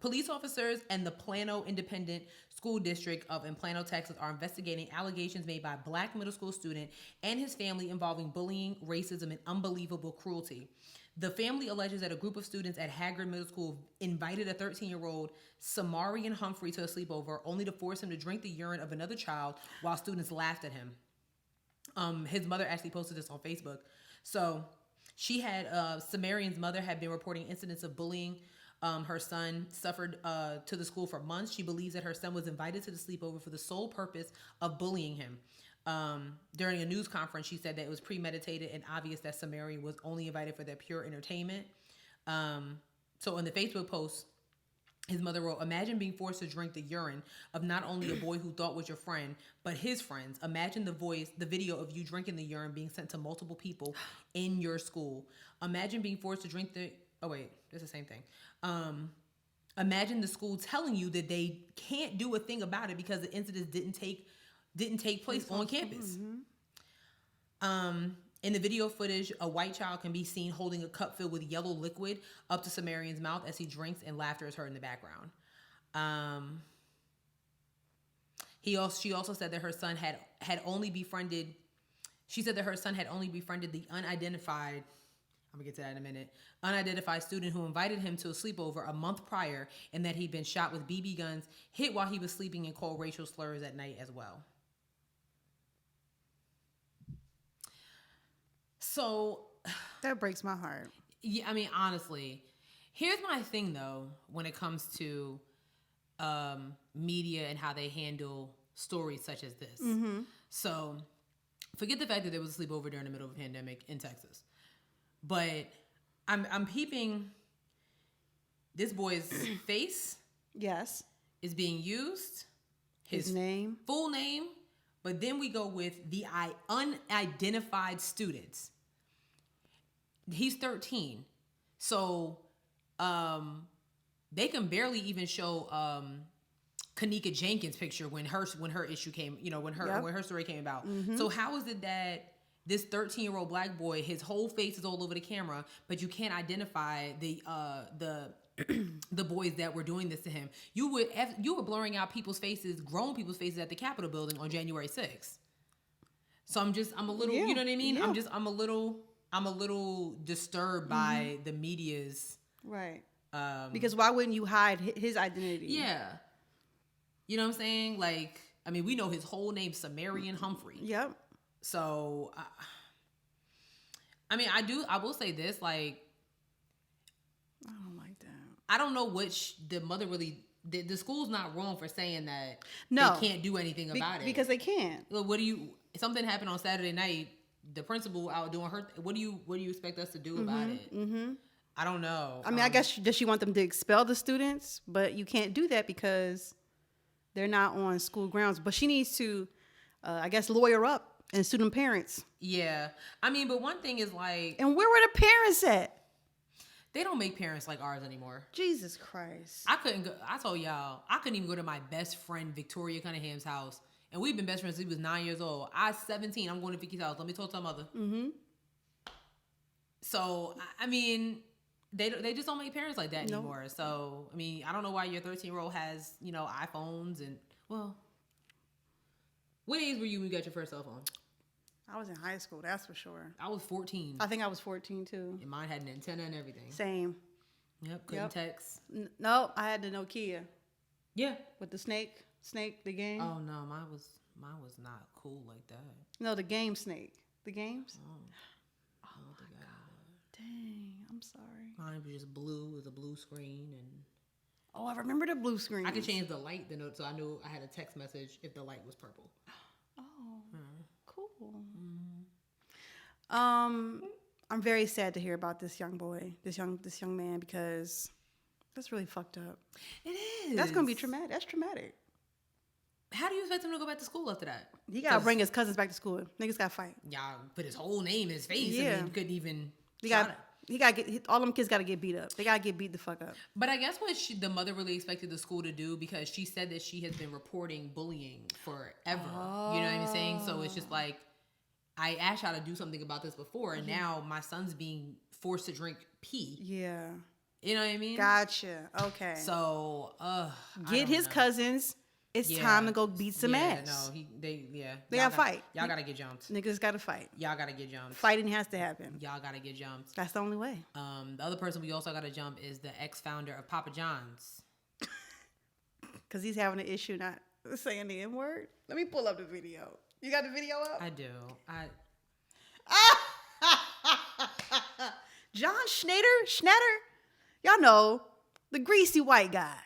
Speaker 2: police officers and the Plano Independent School District in Plano, Texas, are investigating allegations made by a black middle school student and his family involving bullying, racism, and unbelievable cruelty. The family alleges that a group of students at Haggard Middle School invited a 13-year-old Samarian Humphrey to a sleepover, only to force him to drink the urine of another child while students laughed at him. His mother actually posted this on Facebook. So she had, Samarian's mother had been reporting incidents of bullying. Her son suffered to the school for months. She believes that her son was invited to the sleepover for the sole purpose of bullying him. During a news conference, she said that it was premeditated and obvious that Samarian was only invited for their pure entertainment. So in the Facebook post, his mother wrote, "Imagine being forced to drink the urine of not only a boy who thought was your friend, but his friends. Imagine the video of you drinking the urine being sent to multiple people in your school. Imagine being forced to drink the..." Oh, wait, it's the same thing. Imagine the school telling you that they can't do a thing about it because the incidents didn't take place on campus. In the video footage, a white child can be seen holding a cup filled with yellow liquid up to Samarian's mouth as he drinks, and laughter is heard in the background. She also said that her son had only befriended. She said that her son had only befriended the unidentified. I'm gonna get to that in a minute. Unidentified student who invited him to a sleepover a month prior, and that he'd been shot with BB guns, hit while he was sleeping, and called racial slurs at night as well. So
Speaker 1: that breaks my heart.
Speaker 2: Yeah, I mean, honestly, here's my thing though, when it comes to media and how they handle stories such as this. So forget the fact that there was a sleepover during the middle of a pandemic in Texas, but I'm peeping this boy's face.
Speaker 1: Yes,
Speaker 2: is being used.
Speaker 1: His name,
Speaker 2: full name, but then we go with the unidentified students. He's 13. So they can barely even show Kanika Jenkins' picture when her issue came, when her story came about. So how is it that this 13-year-old black boy, his whole face is all over the camera, but you can't identify the boys that were doing this to him? You were blurring out people's faces, grown people's faces at the Capitol building on January 6th. So I'm a little, you know what I mean? Yeah. I'm a little disturbed by the media's.
Speaker 1: Right. Because why wouldn't you hide his identity?
Speaker 2: Yeah. You know what I'm saying? Like, I mean, we know his whole name, Samarian Humphrey. Yep. So, I mean, I will say this, like,
Speaker 1: I don't like that.
Speaker 2: I don't know which the mother really, the school's not wrong for saying that they can't do anything about it.
Speaker 1: Because they can't.
Speaker 2: Well, something happened on Saturday night, the principal out doing her, what do you expect us to do about it? I don't know.
Speaker 1: I mean, I guess, does she want them to expel the students? But you can't do that because they're not on school grounds. But she needs to, I guess, lawyer up and student parents.
Speaker 2: Yeah. I mean, but one thing is like...
Speaker 1: And where were the parents at?
Speaker 2: They don't make parents like ours anymore.
Speaker 1: Jesus Christ.
Speaker 2: I told y'all, I couldn't even go to my best friend, Victoria Cunningham's house. And we've been best friends since he was 9 years old. I was 17. I'm going to Vicky's house. Let me talk to her mother. So, I mean... They just don't make parents like that anymore. So, I mean, I don't know why your 13-year-old has, iPhones and, well, what age were you when you got your first cell phone?
Speaker 1: I was in high school, that's for sure.
Speaker 2: I was 14.
Speaker 1: I think I was 14 too.
Speaker 2: And mine had an antenna and everything.
Speaker 1: Same.
Speaker 2: Yep, couldn't text.
Speaker 1: No, I had the Nokia.
Speaker 2: Yeah.
Speaker 1: With the Snake, the game.
Speaker 2: Oh no, mine was not cool like that.
Speaker 1: No, the game Snake. The games?
Speaker 2: Oh
Speaker 1: God. Dang, I'm sorry.
Speaker 2: Mine was just blue. It was a blue screen and...
Speaker 1: Oh, I remember the blue screen.
Speaker 2: I could change the light, so I knew I had a text message if the light was purple.
Speaker 1: Oh, cool. I'm very sad to hear about this young boy, this young man, because that's really fucked up.
Speaker 2: It is.
Speaker 1: That's gonna be traumatic. That's traumatic.
Speaker 2: How do you expect him to go back to school after that?
Speaker 1: He gotta bring his cousins back to school. Niggas gotta fight.
Speaker 2: Y'all put his whole name in his face. Yeah. And he couldn't even.
Speaker 1: All them kids gotta get beat up. They gotta get beat the fuck up.
Speaker 2: But I guess what the mother really expected the school to do, because she said that she has been reporting bullying forever. Oh. You know what I'm saying? So it's just like, I asked y'all to do something about this before, and now my son's being forced to drink pee.
Speaker 1: Yeah.
Speaker 2: You know what I mean?
Speaker 1: Gotcha. Okay.
Speaker 2: So,
Speaker 1: get his cousins It's time to go beat some ass.
Speaker 2: No, they
Speaker 1: gotta fight.
Speaker 2: Y'all gotta get jumped.
Speaker 1: Niggas gotta fight.
Speaker 2: Y'all gotta get jumped.
Speaker 1: Fighting has to happen.
Speaker 2: Y'all gotta get jumped.
Speaker 1: That's the only way.
Speaker 2: The other person we also gotta jump is the ex-founder of Papa John's.
Speaker 1: Because he's having an issue not saying the N-word. Let me pull up the video. You got the video up?
Speaker 2: I do.
Speaker 1: John Schnatter? Y'all know, the greasy white guy.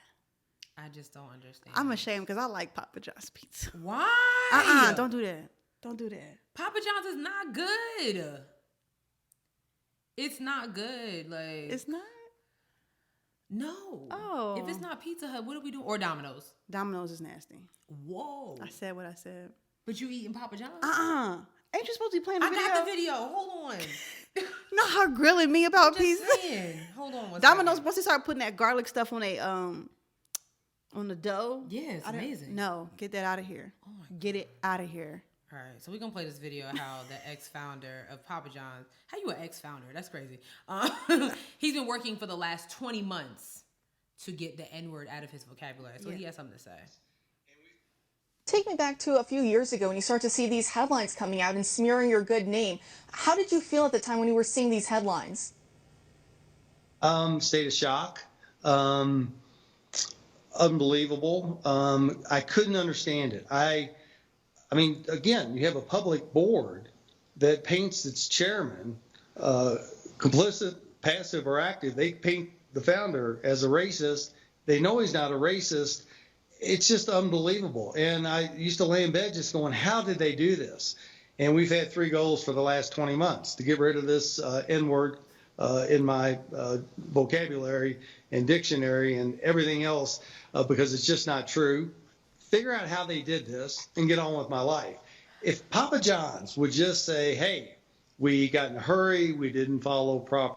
Speaker 2: I just don't understand.
Speaker 1: I'm ashamed because I like Papa John's pizza.
Speaker 2: Why?
Speaker 1: Don't do that. Don't do that.
Speaker 2: Papa John's is not good. It's not good. Like,
Speaker 1: it's not?
Speaker 2: No.
Speaker 1: Oh.
Speaker 2: If it's not Pizza Hut, what are we doing? Or Domino's?
Speaker 1: Domino's is nasty.
Speaker 2: Whoa.
Speaker 1: I said what I said.
Speaker 2: But you eating Papa John's?
Speaker 1: Ain't you supposed to be playing the video?
Speaker 2: I got the video. Hold on.
Speaker 1: Not her grilling me about pizza.
Speaker 2: Hold on.
Speaker 1: Domino's, once they start putting that garlic stuff on on the dough.
Speaker 2: Yeah, it's amazing.
Speaker 1: No, get that out of here.
Speaker 2: Oh my
Speaker 1: Get it out of here.
Speaker 2: All right, so we're going to play this video of how the ex-founder of Papa John's, how you an ex-founder? That's crazy. He's been working for the last 20 months to get the N-word out of his vocabulary. So he has something to say.
Speaker 3: Take me back to a few years ago when you start to see these headlines coming out and smearing your good name. How did you feel at the time when you were seeing these headlines?
Speaker 4: State of shock. Unbelievable. I couldn't understand it. I mean, again, you have a public board that paints its chairman complicit, passive, or active. They paint the founder as a racist. They know he's not a racist. It's just unbelievable. And I used to lay in bed just going, how did they do this? And we've had 3 goals for the last 20 months to get rid of this N-word in my vocabulary and dictionary and everything else because it's just not true. Figure out how they did this and get on with my life. If Papa John's would just say, hey, we got in a hurry, we didn't follow proper.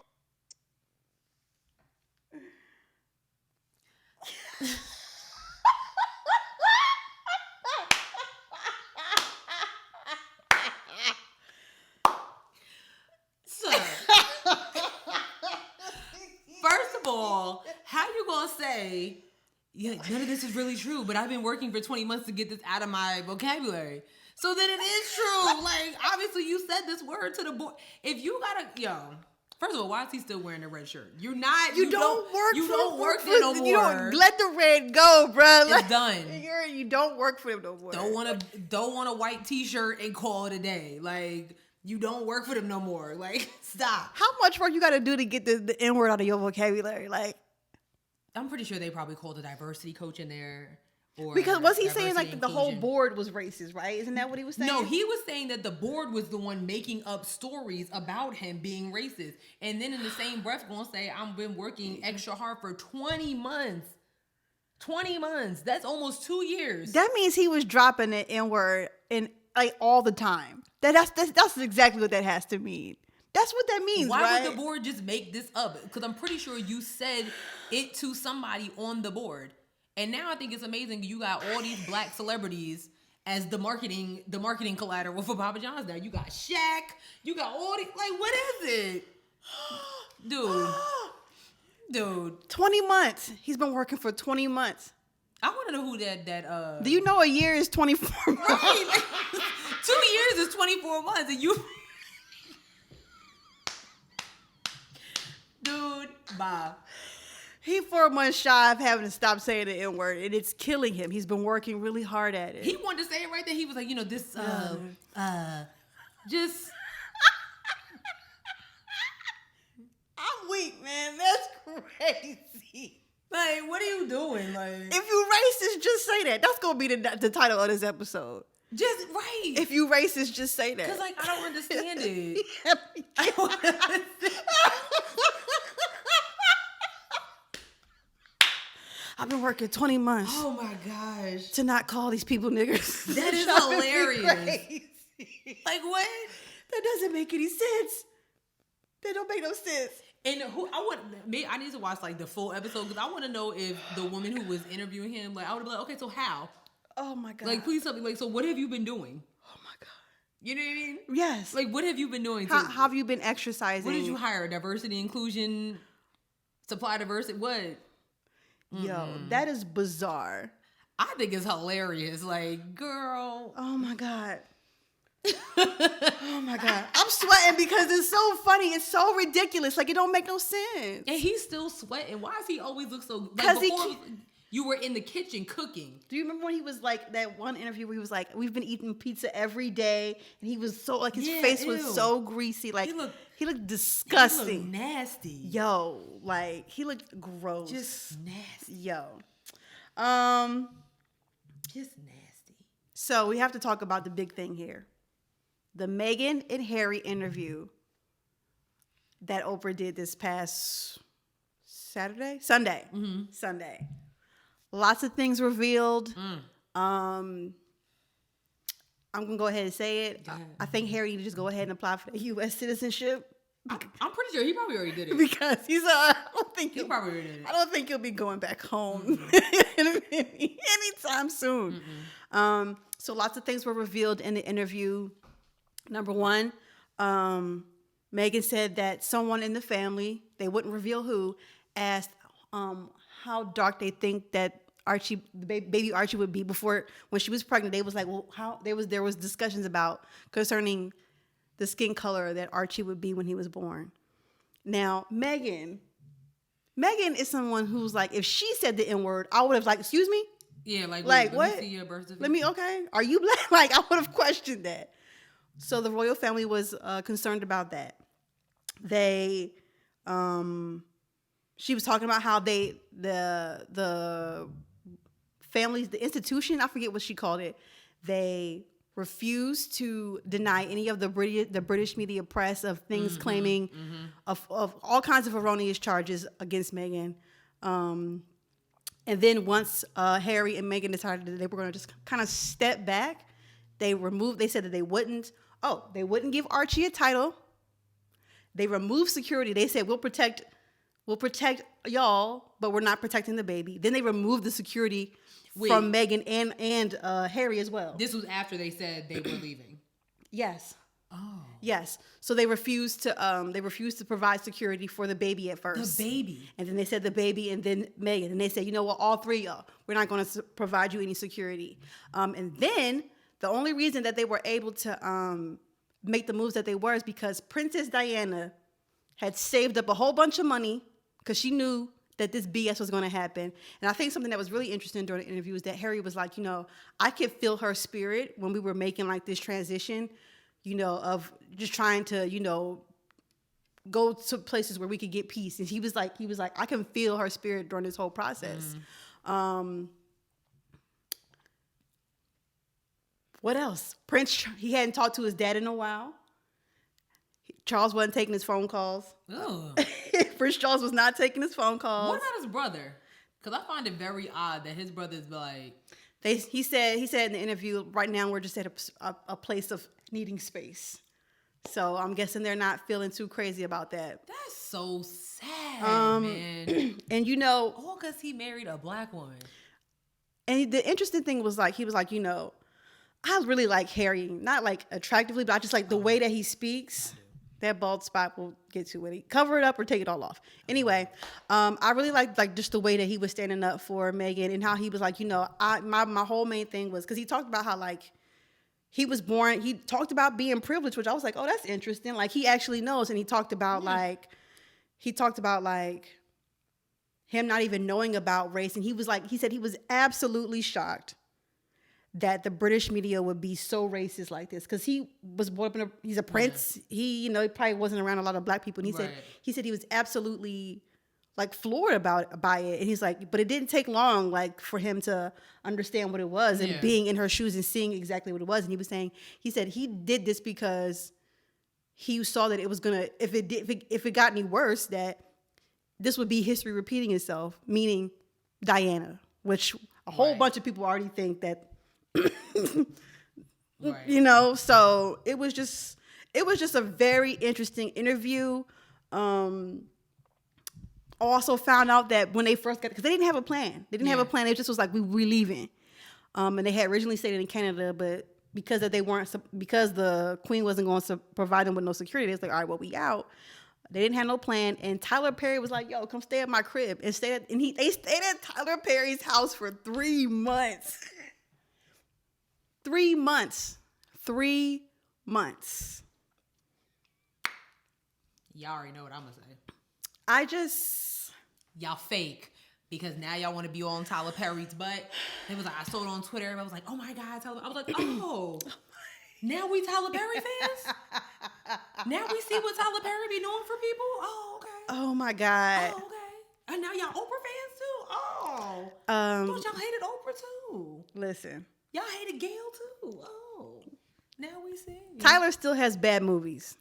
Speaker 2: First of all, how you gonna say, yeah, none of this is really true, but I've been working for 20 months to get this out of my vocabulary. So then it is true. Like, obviously you said this word to the board. If you gotta, first of all, why is he still wearing a red shirt? You don't work there no more.
Speaker 1: You don't let the red go, bro.
Speaker 2: It's done.
Speaker 1: You don't work for them no more.
Speaker 2: Don't want a white t-shirt and call it a day. Like, you don't work for them no more. Like, stop.
Speaker 1: How much work you got to do to get the N-word out of your vocabulary? Like,
Speaker 2: I'm pretty sure they probably called a diversity coach in there. Or
Speaker 1: because was he saying like the whole
Speaker 2: inclusion.
Speaker 1: board was racist, right? Isn't that what he was saying?
Speaker 2: No, he was saying that the board was the one making up stories about him being racist. And then in the same breath gonna say, I've been working extra hard for 20 months. 20 months. That's almost 2 years.
Speaker 1: That means he was dropping the N-word in like all the time. That's exactly what that has to mean. That's what that means,
Speaker 2: Why
Speaker 1: right?
Speaker 2: would the board just make this up? Because I'm pretty sure you said it to somebody on the board. And now I think it's amazing you got all these black celebrities as the marketing collateral for Papa John's now. You got Shaq, you got all these, like, what is it? Dude. 20
Speaker 1: months. He's been working for 20 months.
Speaker 2: I want to know who that
Speaker 1: Do you know a year is 24 months?
Speaker 2: Right. 2 years is 24 months and you dude, bye.
Speaker 1: He 4 months shy of having to stop saying the N-word, and it's killing him. He's been working really hard at it.
Speaker 2: He wanted to say it right there. He was like, this, just.
Speaker 1: I'm weak, man. That's crazy.
Speaker 2: Like, what are you doing? Like,
Speaker 1: if you racist, just say that. That's gonna be the title of this episode.
Speaker 2: Just right.
Speaker 1: If you racist, just say that.
Speaker 2: Because, like, I don't understand it.
Speaker 1: I've been working 20 months.
Speaker 2: Oh my gosh.
Speaker 1: To not call these people niggers.
Speaker 2: That is hilarious. Like, what?
Speaker 1: That doesn't make any sense. That don't make no sense.
Speaker 2: And I need to watch like the full episode because I want to know if the woman who was interviewing him, like, I would be like, okay, so how?
Speaker 1: Oh my God.
Speaker 2: Like, please tell me, like, so what have you been doing?
Speaker 1: Oh my God.
Speaker 2: You know what I mean?
Speaker 1: Yes.
Speaker 2: Like, what have you been doing?
Speaker 1: How have you been exercising?
Speaker 2: What did you hire? Diversity, inclusion, supply diversity? What?
Speaker 1: Yo, that is bizarre.
Speaker 2: I think it's hilarious. Like, girl.
Speaker 1: Oh my God. Oh my God. I'm sweating because it's so funny. It's so ridiculous. Like, it don't make no sense.
Speaker 2: And he's still sweating. Why does he always look so... Like,
Speaker 1: 'Cause
Speaker 2: before you were in the kitchen cooking.
Speaker 1: Do you remember when he was like, that one interview where he was like, we've been eating pizza every day, and he was so, like, his face was so greasy. Like, he looked disgusting.
Speaker 2: He looked nasty.
Speaker 1: Yo, like, he looked gross.
Speaker 2: Just nasty.
Speaker 1: Yo.
Speaker 2: Just nasty.
Speaker 1: So we have to talk about the big thing here. The Meghan and Harry interview that Oprah did this past Sunday. Lots of things revealed. I'm gonna go ahead and say it. I think Harry needs to just go ahead and apply for the U.S. citizenship.
Speaker 2: I'm pretty sure he probably already did it.
Speaker 1: Because I don't think
Speaker 2: He probably already did it.
Speaker 1: I don't think he'll be going back home anytime soon. So lots of things were revealed in the interview. Number one, Meghan said that someone in the family, they wouldn't reveal who, asked how dark they think that baby Archie would be before, when she was pregnant. They was like, well, there was discussions concerning the skin color that Archie would be when he was born. Now, Meghan is someone who's like, if she said the N-word, I would have like, excuse me?
Speaker 2: Yeah, like
Speaker 1: what?
Speaker 2: Let me see your birth certificate.
Speaker 1: Okay. Are you black? Like, I would have questioned that. So the royal family was concerned about that. She was talking about how the families, the institution, I forget what she called it, they refused to deny any of the British media press of things claiming of all kinds of erroneous charges against Meghan. And then once Harry and Meghan decided that they were going to just kind of step back, they said that they wouldn't give Archie a title. They removed security. They said, we'll protect y'all, but we're not protecting the baby. Then they removed the security from Meghan and Harry as well.
Speaker 2: This was after they said they were leaving.
Speaker 1: Yes.
Speaker 2: Oh.
Speaker 1: Yes. So they refused to provide security for the baby at first.
Speaker 2: The baby.
Speaker 1: And then they said the baby and then Meghan. And they said, you know what, all three of y'all, we're not going to provide you any security. And then the only reason that they were able to make the moves that they were is because Princess Diana had saved up a whole bunch of money because she knew that this BS was going to happen. And I think something that was really interesting during the interview is that Harry was like, I could feel her spirit when we were making like this transition, of just trying to, go to places where we could get peace. And he was like, I can feel her spirit during this whole process. What else? he hadn't talked to his dad in a while. Charles wasn't taking his phone calls. Prince Charles was not taking his phone calls.
Speaker 2: What about his brother? Because I find it very odd that his brother's like...
Speaker 1: He said in the interview, right now we're just at a place of needing space. So I'm guessing they're not feeling too crazy about that.
Speaker 2: That's so sad, man.
Speaker 1: And
Speaker 2: all because he married a black woman.
Speaker 1: And the interesting thing was like, he was like, I really like Harry, not like attractively, but I just like the way that he speaks. That bald spot we'll get to it. Cover it up or take it all off. Anyway, I really like just the way that he was standing up for Meghan and how he was like, my whole main thing was because he talked about how like he was born. He talked about being privileged, which I was like, oh, that's interesting. Like he actually knows, and he talked about like him not even knowing about race, and he said he was absolutely shocked that the British media would be so racist like this, because he was brought up he's a prince. He probably wasn't around a lot of black people. And he said he was absolutely like floored by it. And he's like, but it didn't take long like for him to understand what it was and being in her shoes and seeing exactly what it was. And he said he did this because he saw that it was gonna, if it got any worse, that this would be history repeating itself, meaning Diana, which a whole bunch of people already think that. So it was just a very interesting interview. Also found out that when they first got, because they didn't have a plan. They just was like, we leaving. And they had originally stayed in Canada, but because the Queen wasn't going to provide them with no security, they was like, all right, well, we out. They didn't have no plan, and Tyler Perry was like, "Yo, come stay at my crib," and they stayed at Tyler Perry's house for 3 months. 3 months. 3 months.
Speaker 2: Y'all already know what I'm gonna say. Y'all fake. Because now y'all want to be on Tyler Perry's butt. It was like, I saw it on Twitter. Everybody was like, oh my God, Tyler. I was like, oh, now we Tyler Perry fans? Now we see what Tyler Perry be doing for people? Oh, okay.
Speaker 1: Oh my God.
Speaker 2: Oh, okay. And now y'all Oprah fans too? Oh. Thought y'all hated Oprah too.
Speaker 1: Listen.
Speaker 2: Y'all hated Gail too. Oh. Now we see.
Speaker 1: Tyler still has bad movies.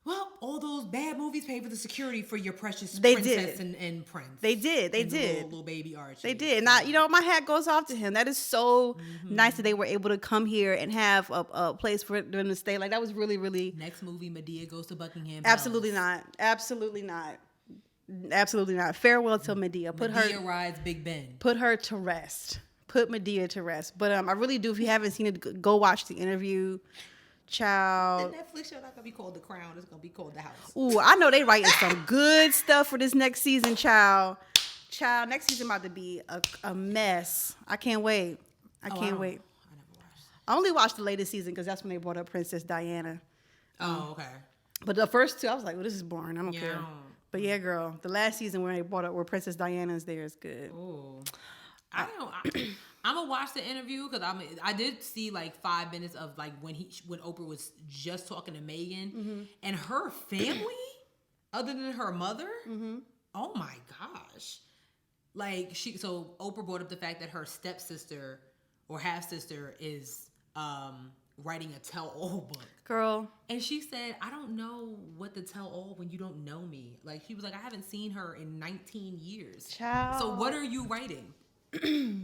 Speaker 2: Well, all those bad movies paid for the security for your precious
Speaker 1: They
Speaker 2: princess
Speaker 1: did.
Speaker 2: And prince.
Speaker 1: They did. They
Speaker 2: and the
Speaker 1: did.
Speaker 2: little baby Archie.
Speaker 1: They did. And my hat goes off to him. That is so nice that they were able to come here and have a place for them to stay. Like, that was really, really.
Speaker 2: Next movie, Medea goes to Buckingham
Speaker 1: Absolutely
Speaker 2: Palace.
Speaker 1: not. Absolutely not. Absolutely not. Farewell to Medea.
Speaker 2: Medea rides Big Ben.
Speaker 1: Put her to rest. Put Medea to rest. But I really do. If you haven't seen it, go watch The Interview. Child.
Speaker 2: The Netflix show not gonna be called The Crown. It's gonna be called The House.
Speaker 1: Ooh, I know they writing some good stuff for this next season, child. Next season about to be a mess. I can't wait. I can't wait.
Speaker 2: I never watched.
Speaker 1: I only watched the latest season because that's when they brought up Princess Diana.
Speaker 2: Oh, okay.
Speaker 1: But the first two, I was like, well, this is boring. I don't care. But yeah, girl, the last season where they brought up where Princess Diana is there is good.
Speaker 2: Ooh. I'm gonna watch The Interview because I did see like 5 minutes of like when Oprah was just talking to Meghan and her family, other than her mother. Oh my gosh! Like so Oprah brought up the fact that her stepsister or half sister is writing a tell-all book.
Speaker 1: Girl.
Speaker 2: And she said, I don't know what to tell all when you don't know me. Like she was like, I haven't seen her in 19 years.
Speaker 1: Child.
Speaker 2: So what are you writing?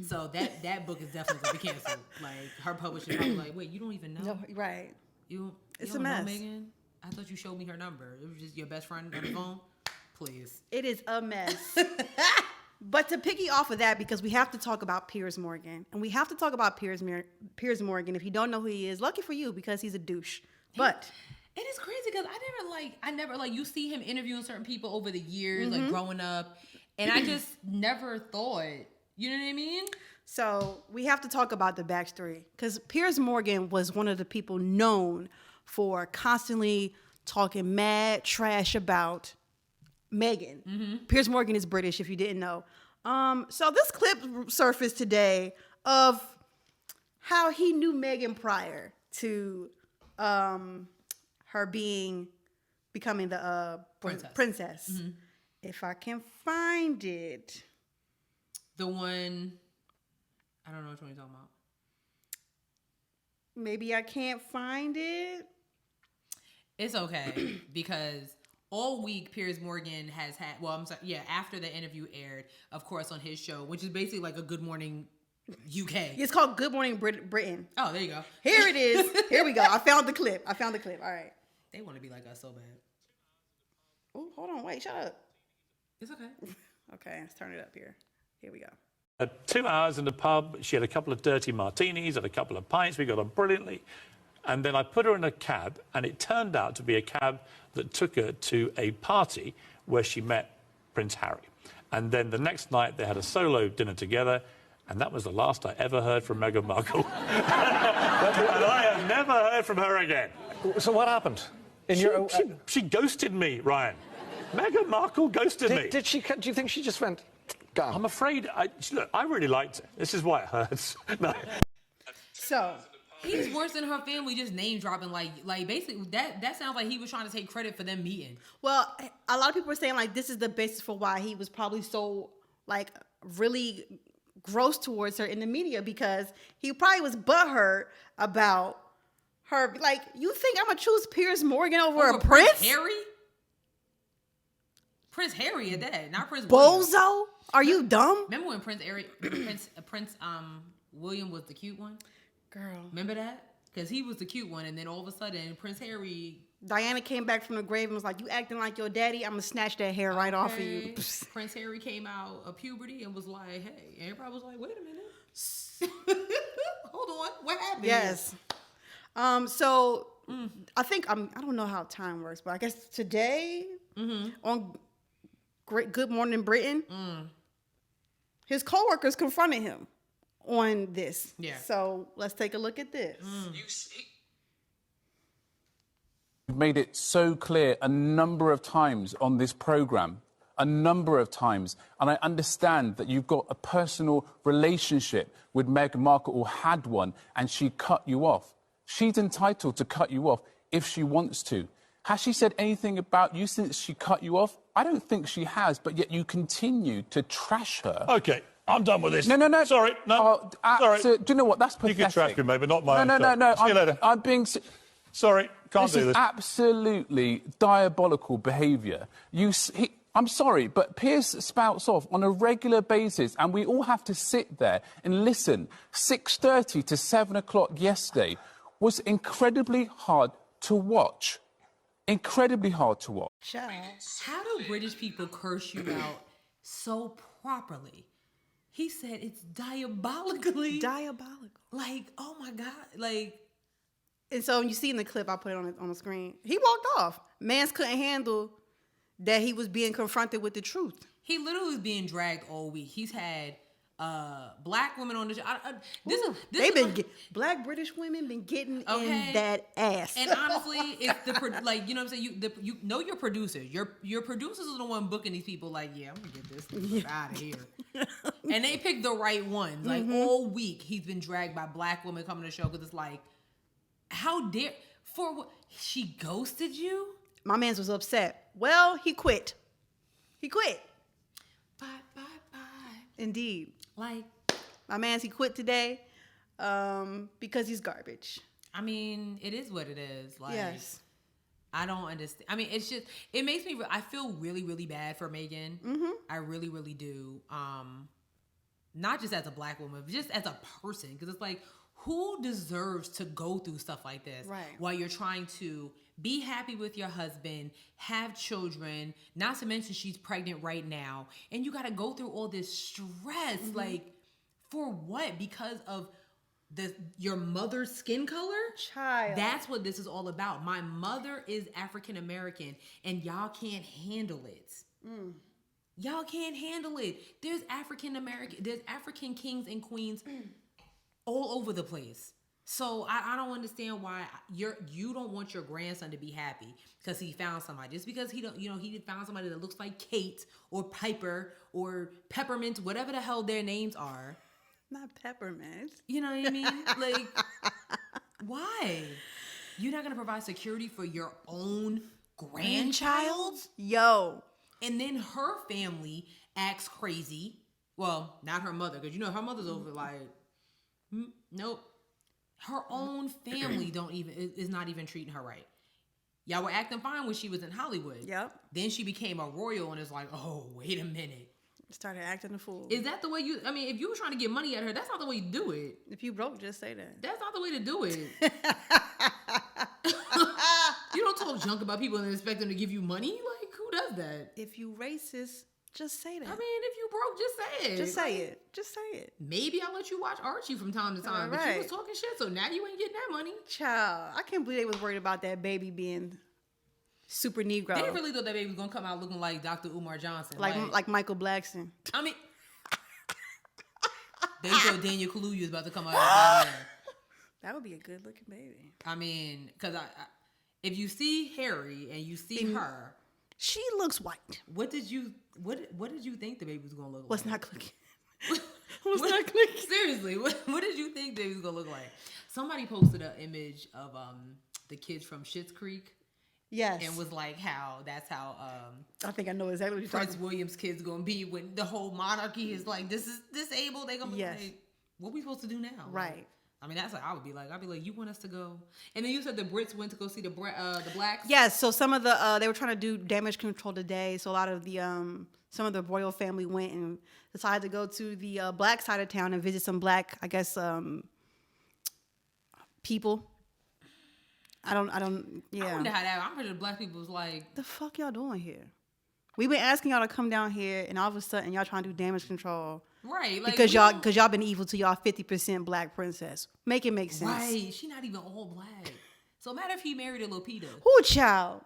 Speaker 2: So that book is definitely gonna be canceled. Like her publisher probably like, wait, you don't even know?
Speaker 1: No, right.
Speaker 2: It's
Speaker 1: a mess.
Speaker 2: Know Megan? I thought you showed me her number. It was just your best friend on the phone. Please.
Speaker 1: It is a mess. But to piggy off of that, because we have to talk about Piers Morgan, and we have to talk about Piers Morgan. If you don't know who he is, lucky for you because he's a douche. But
Speaker 2: it is crazy because I never you see him interviewing certain people over the years, like growing up, and I just never thought. You know what I mean?
Speaker 1: So we have to talk about the backstory because Piers Morgan was one of the people known for constantly talking mad trash about Meghan. Piers Morgan is British, if you didn't know. So this clip surfaced today of how he knew Meghan prior to her becoming the princess. If I can find it.
Speaker 2: The one, I don't know which one you're talking about.
Speaker 1: Maybe I can't find it.
Speaker 2: It's okay because all week Piers Morgan has had, after the interview aired, of course, on his show, which is basically like a Good Morning UK.
Speaker 1: It's called Good Morning Britain.
Speaker 2: Oh, there you go.
Speaker 1: Here it is. Here we go. I found the clip. All right.
Speaker 2: They want to be like us so bad.
Speaker 1: Oh, hold on. Wait, shut up.
Speaker 2: It's okay.
Speaker 1: Okay, let's turn it up here. Here we go.
Speaker 5: 2 hours in the pub, she had a couple of dirty martinis and a couple of pints. We got on brilliantly. And then I put her in a cab, and it turned out to be a cab that took her to a party where she met Prince Harry. And then the next night, they had a solo dinner together, and that was the last I ever heard from Meghan Markle. And I have never heard from her again.
Speaker 6: So what happened?
Speaker 5: She ghosted me, Ryan. Meghan Markle ghosted me.
Speaker 6: Did she? Do you think she just went? Gone?
Speaker 5: I'm afraid. Look, I really liked it. This is why it hurts. No.
Speaker 1: So
Speaker 2: he's worse than her family, just name dropping. Like basically that sounds like he was trying to take credit for them meeting.
Speaker 1: well, a lot of people are saying like this is the basis for why he was probably so like really gross towards her in the media because he probably was butthurt about her. Like, you think I'm gonna choose Piers Morgan over a prince?
Speaker 2: Harry? Prince Harry at that, not Prince William.
Speaker 1: Bozo? Are you dumb?
Speaker 2: Remember when Prince William was the cute one?
Speaker 1: Girl.
Speaker 2: Remember that? Because he was the cute one, and then all of a sudden, Prince Harry...
Speaker 1: Diana came back from the grave and was like, you acting like your daddy, I'm gonna snatch that hair right off of you.
Speaker 2: Prince Harry came out of puberty and was like, hey. And everybody was like, wait a minute. Hold on. What happened?
Speaker 1: Yes. So I think, I don't know how time works, but I guess today on Good Morning Britain. His coworkers confronted him on this.
Speaker 2: Yeah.
Speaker 1: So let's take a look at this.
Speaker 7: You've made it so clear a number of times on this programme, a number of times, and I understand that you've got a personal relationship with Meghan Markle, or had one, and she cut you off. She's entitled to cut you off if she wants to. Has she said anything about you since she cut you off? I don't think she has, but yet you continue to trash her.
Speaker 5: Okay, I'm done with this.
Speaker 7: No.
Speaker 5: Sorry, no. Sorry.
Speaker 7: So, do you know what? That's
Speaker 5: You
Speaker 7: pathetic.
Speaker 5: can trash me, maybe not my own
Speaker 7: No.
Speaker 5: stuff. See you later.
Speaker 7: I'm being...
Speaker 5: Sorry, can't
Speaker 7: This
Speaker 5: do
Speaker 7: is
Speaker 5: this.
Speaker 7: absolutely diabolical behaviour. I'm sorry, but Piers spouts off on a regular basis, and we all have to sit there and listen. 6:30 to 7 o'clock yesterday was incredibly hard to watch. Incredibly hard to watch.
Speaker 1: Child.
Speaker 2: How do British people curse you out so properly? He said it's diabolically.
Speaker 1: Diabolical.
Speaker 2: Like, oh my God. Like,
Speaker 1: And so when you see in the clip, I put it on the screen, he walked off. Mans couldn't handle that he was being confronted with the truth.
Speaker 2: he literally was being dragged all week. He's had black women on the show.
Speaker 1: Black British women been getting
Speaker 2: Okay.
Speaker 1: in that ass.
Speaker 2: And honestly, it's like, you know what I'm saying? You know your producers. Your producers are the one booking these people. Like, yeah, I'm gonna get this out of here. And they picked the right ones. Like all week, he's been dragged by black women coming to the show because it's like, how dare for what she ghosted you?
Speaker 1: My man's was upset. Well, he quit. He quit.
Speaker 2: Bye.
Speaker 1: Indeed.
Speaker 2: Like,
Speaker 1: My man's he quit today because he's garbage.
Speaker 2: I mean, it is what it is. Like,
Speaker 1: Yes.
Speaker 2: I don't understand. I mean, it's just, it makes me, I feel really, really bad for Meghan. I really, really do. Not just as a black woman, but just as a person. Because it's like, who deserves to go through stuff like this?
Speaker 1: Right.
Speaker 2: While you're trying to be happy with your husband, have children, not to mention she's pregnant right now. And you got to go through all this stress. Like, for what? Because of your mother's skin color?
Speaker 1: Child.
Speaker 2: That's what this is all about. My mother is African American, and y'all can't handle it. Y'all can't handle it. There's African kings and queens all over the place. So I don't understand why you don't want your grandson to be happy because he found somebody. Just because he found somebody that looks like Kate or Piper or Peppermint, whatever the hell their names are.
Speaker 1: Not peppermint.
Speaker 2: You know what I mean? Like, why? You're not gonna provide security for your own grandchild?
Speaker 1: Yo.
Speaker 2: And then her family acts crazy. Well, not her mother, because her mother's over like, nope. Her own family is not even treating her right. Y'all were acting fine when she was in Hollywood.
Speaker 1: Yep.
Speaker 2: Then she became a royal and it's like, oh, wait a minute.
Speaker 1: Started acting a fool.
Speaker 2: Is that the way if you were trying to get money at her, that's not the way you do it.
Speaker 1: If you broke, just say that.
Speaker 2: That's not the way to do it. You don't talk junk about people and expect them to give you money. Like, who does that?
Speaker 1: If you racist, just say that.
Speaker 2: I mean, if you broke, just say it.
Speaker 1: just say it. Just say it.
Speaker 2: Maybe I'll let you watch Archie from time to time. But you was talking shit, so now you ain't getting that money.
Speaker 1: Child, I can't believe they was worried about that baby being super Negro.
Speaker 2: They really thought that baby was gonna come out looking like Dr. Umar Johnson.
Speaker 1: Like Michael Blackson.
Speaker 2: I mean, they thought Daniel Kaluuya was about to come out of that hair.
Speaker 1: That would be a good looking baby.
Speaker 2: I mean, because if you see Harry and you see her,
Speaker 1: She looks white.
Speaker 2: what did you think the baby was gonna look
Speaker 1: What's
Speaker 2: like?
Speaker 1: not clicking? What's not clicking?
Speaker 2: Seriously, what did you think the baby was gonna look like? Somebody posted an image of the kids from Schitt's Creek.
Speaker 1: Yes.
Speaker 2: And was like that's how
Speaker 1: I think I know exactly what you're
Speaker 2: Prince
Speaker 1: talking
Speaker 2: William's kids gonna be when the whole monarchy is like, this is disabled. They gonna be
Speaker 1: Yes.
Speaker 2: like, what we supposed to do now?
Speaker 1: Right.
Speaker 2: Like, I mean, that's what I'd be like, you want us to go? And then you said the Brits went to go see the blacks.
Speaker 1: Yes, so some of the they were trying to do damage control today. So a lot of the some of the royal family went and decided to go to the black side of town and visit some black, I guess, people. I don't. Yeah.
Speaker 2: I wonder how that. I'm pretty sure black people was like,
Speaker 1: The fuck y'all doing here? We've been asking y'all to come down here, and all of a sudden y'all trying to do damage control
Speaker 2: right, like
Speaker 1: because y'all been evil to y'all 50% black princess. Make it make sense.
Speaker 2: right. She not even all black. So matter if he married a Lupita.
Speaker 1: Who child?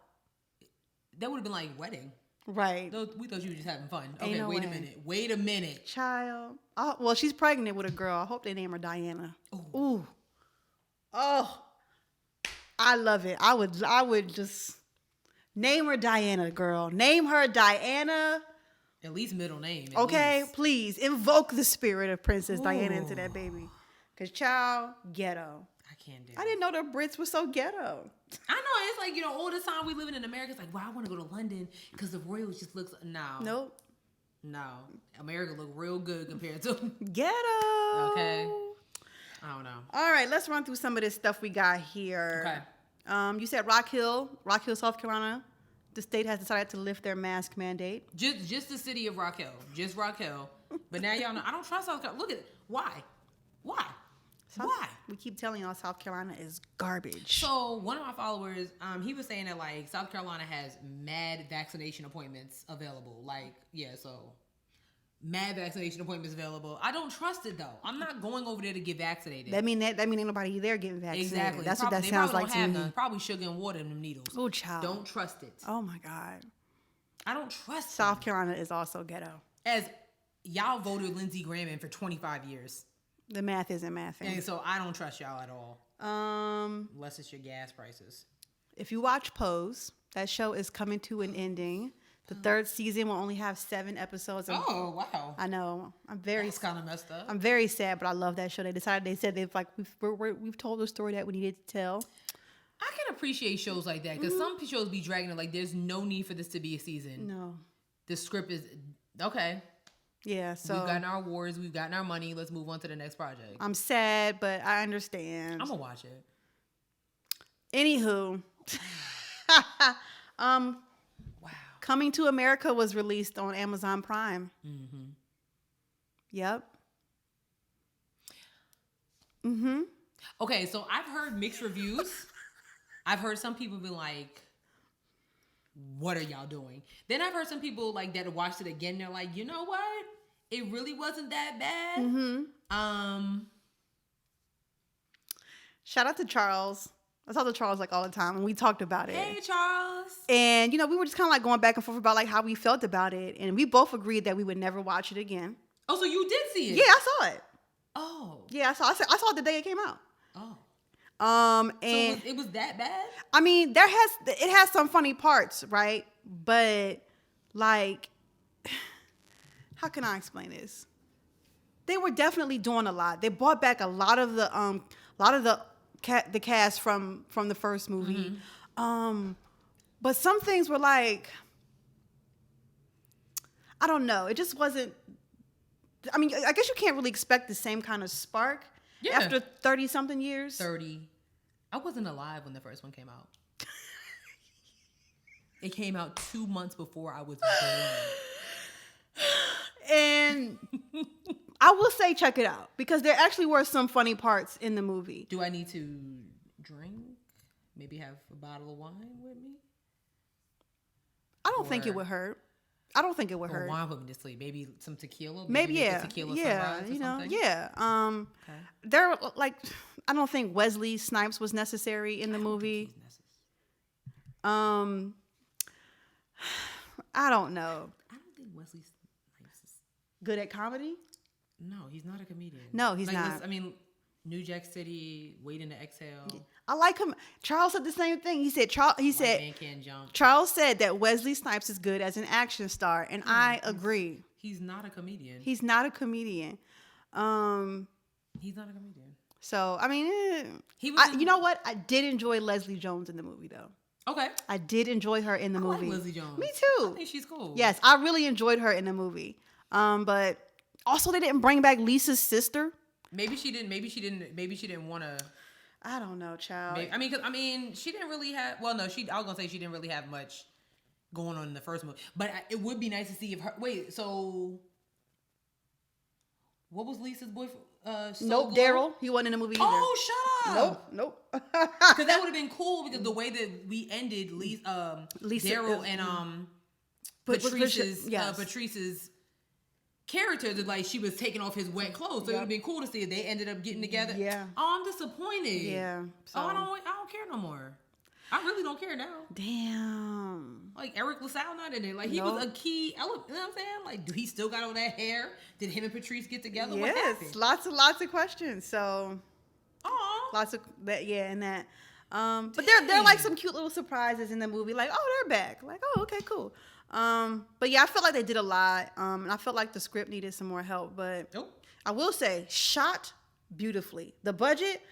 Speaker 2: that would have been like wedding.
Speaker 1: Right.
Speaker 2: We thought you were just having fun.
Speaker 1: Ain't
Speaker 2: Okay,
Speaker 1: no
Speaker 2: wait a
Speaker 1: way.
Speaker 2: minute. Wait a minute.
Speaker 1: Child. Oh, well, she's pregnant with a girl. I hope they name her Diana. Ooh. Oh. I love it. I would just name her Diana, girl. Name her Diana.
Speaker 2: At least middle name.
Speaker 1: Okay,
Speaker 2: least.
Speaker 1: please invoke the spirit of Princess Diana into that baby. Cause child, ghetto.
Speaker 2: I can't do it.
Speaker 1: I didn't know the Brits were so ghetto.
Speaker 2: I know, it's like, all the time we living in America, it's like, wow, I want to go to London because the royals just looks, no. America look real good compared to
Speaker 1: Ghetto.
Speaker 2: Okay. I don't know.
Speaker 1: All right, let's run through some of this stuff we got here.
Speaker 2: Okay.
Speaker 1: You said Rock Hill, South Carolina. The state has decided to lift their mask mandate.
Speaker 2: Just the city of Rock Hill. Just Rock Hill. But now y'all know, I don't trust South Carolina. Look at it. Why? Why?
Speaker 1: We keep telling y'all South Carolina is garbage.
Speaker 2: So one of my followers, he was saying that like South Carolina has mad vaccination appointments available. Like, so mad vaccination appointments available. I don't trust it though. I'm not going over there to get vaccinated.
Speaker 1: That mean ain't nobody there getting vaccinated.
Speaker 2: Exactly.
Speaker 1: That's what that sounds like to me.
Speaker 2: None. Probably sugar and water in them needles.
Speaker 1: Oh, child.
Speaker 2: Don't trust it.
Speaker 1: Oh my God.
Speaker 2: I don't trust
Speaker 1: South
Speaker 2: them.
Speaker 1: Carolina is also ghetto.
Speaker 2: As y'all voted Lindsey Graham in for 25 years.
Speaker 1: The math isn't mathing.
Speaker 2: And so I don't trust y'all at all. Unless it's your gas prices.
Speaker 1: If you watch Pose, that show is coming to an ending. The third season will only have 7 episodes.
Speaker 2: Oh, wow.
Speaker 1: I know. That's
Speaker 2: kind of messed up.
Speaker 1: I'm very sad, but I love that show. They said they've like we've told the story that we needed to tell.
Speaker 2: I can appreciate shows like that because some shows be dragging it like there's no need for this to be a season.
Speaker 1: No.
Speaker 2: The script is okay.
Speaker 1: Yeah, so
Speaker 2: we've gotten our awards, we've gotten our money. Let's move on to the next project.
Speaker 1: I'm sad, but I understand.
Speaker 2: I'm gonna watch it.
Speaker 1: Anywho,
Speaker 2: wow.
Speaker 1: Coming to America was released on Amazon Prime.
Speaker 2: Mm-hmm.
Speaker 1: Yep.
Speaker 2: Okay, so I've heard mixed reviews. I've heard some people be like, what are y'all doing? Then I've heard some people like that watched it again. They're like, you know what? It really wasn't that bad.
Speaker 1: Shout out to Charles. I talk to Charles like all the time, and we talked about it.
Speaker 2: Hey, Charles.
Speaker 1: And we were just kind of like going back and forth about like how we felt about it, and we both agreed that we would never watch it again.
Speaker 2: Oh, so you did see it?
Speaker 1: Yeah, I saw it.
Speaker 2: Oh.
Speaker 1: Yeah, I saw it the day it came out.
Speaker 2: Oh.
Speaker 1: And
Speaker 2: so it was that bad?
Speaker 1: I mean, it has some funny parts, right? But like, how can I explain this? They were definitely doing a lot. They brought back a lot of the cast from the first movie. But some things were like, I don't know. It just wasn't. I mean, I guess you can't really expect the same kind of spark after 30 something years.
Speaker 2: 30. I wasn't alive when the first one came out. It came out 2 months before I was born.
Speaker 1: And I will say check it out because there actually were some funny parts in the movie.
Speaker 2: Do I need to drink? Maybe have a bottle of wine with me?
Speaker 1: I don't think it would hurt. I don't think it would hurt.
Speaker 2: Wine put me to sleep. Maybe some tequila.
Speaker 1: Maybe yeah,
Speaker 2: tequila
Speaker 1: yeah,
Speaker 2: sunrise or something?
Speaker 1: yeah.
Speaker 2: Okay.
Speaker 1: There like I don't think Wesley Snipes was necessary in the movie. I don't know.
Speaker 2: I don't think Wesley Snipes is
Speaker 1: Good at comedy?
Speaker 2: No, he's not a comedian.
Speaker 1: No, he's not.
Speaker 2: I mean, New Jack City, Waiting to Exhale.
Speaker 1: I like him. Charles said the same thing. He said
Speaker 2: Man Can't Jump.
Speaker 1: Charles said that Wesley Snipes is good as an action star, and I agree.
Speaker 2: He's not a comedian.
Speaker 1: He's not a comedian.
Speaker 2: He's not a comedian.
Speaker 1: So I mean, you know what? I did enjoy Leslie Jones in the movie, though.
Speaker 2: Okay.
Speaker 1: I did enjoy her in the movie.
Speaker 2: I like Leslie Jones.
Speaker 1: Me too.
Speaker 2: I think she's cool.
Speaker 1: Yes, I really enjoyed her in the movie. But also they didn't bring back Lisa's sister.
Speaker 2: Maybe she didn't want to.
Speaker 1: I don't know, child.
Speaker 2: She didn't really have. Well, no, I was gonna say she didn't really have much going on in the first movie. But it would be nice to see if her. Wait, so what was Lisa's boyfriend?
Speaker 1: Nope, Daryl. He wasn't in the movie either.
Speaker 2: Oh, shut up.
Speaker 1: Nope.
Speaker 2: Because that would have been cool because the way that we ended Lisa Daryl and Patrice's character, that like she was taking off his wet clothes. So it would have been cool to see if they ended up getting together.
Speaker 1: Yeah.
Speaker 2: Oh, I'm disappointed.
Speaker 1: Yeah. So.
Speaker 2: Oh, I don't care no more. I really don't care now.
Speaker 1: Damn.
Speaker 2: Like Eric LaSalle not in it. Like he was a key element. You know what I'm saying? Like, do he still got all that hair? Did him and Patrice get together? What
Speaker 1: Yes,
Speaker 2: happened?
Speaker 1: lots of questions. So
Speaker 2: Aw.
Speaker 1: lots of that, yeah, and that. But there are like some cute little surprises in the movie. Like, oh, they're back. Like, oh, okay, cool. But yeah, I felt like they did a lot. And I felt like the script needed some more help. But I will say, shot beautifully. The budget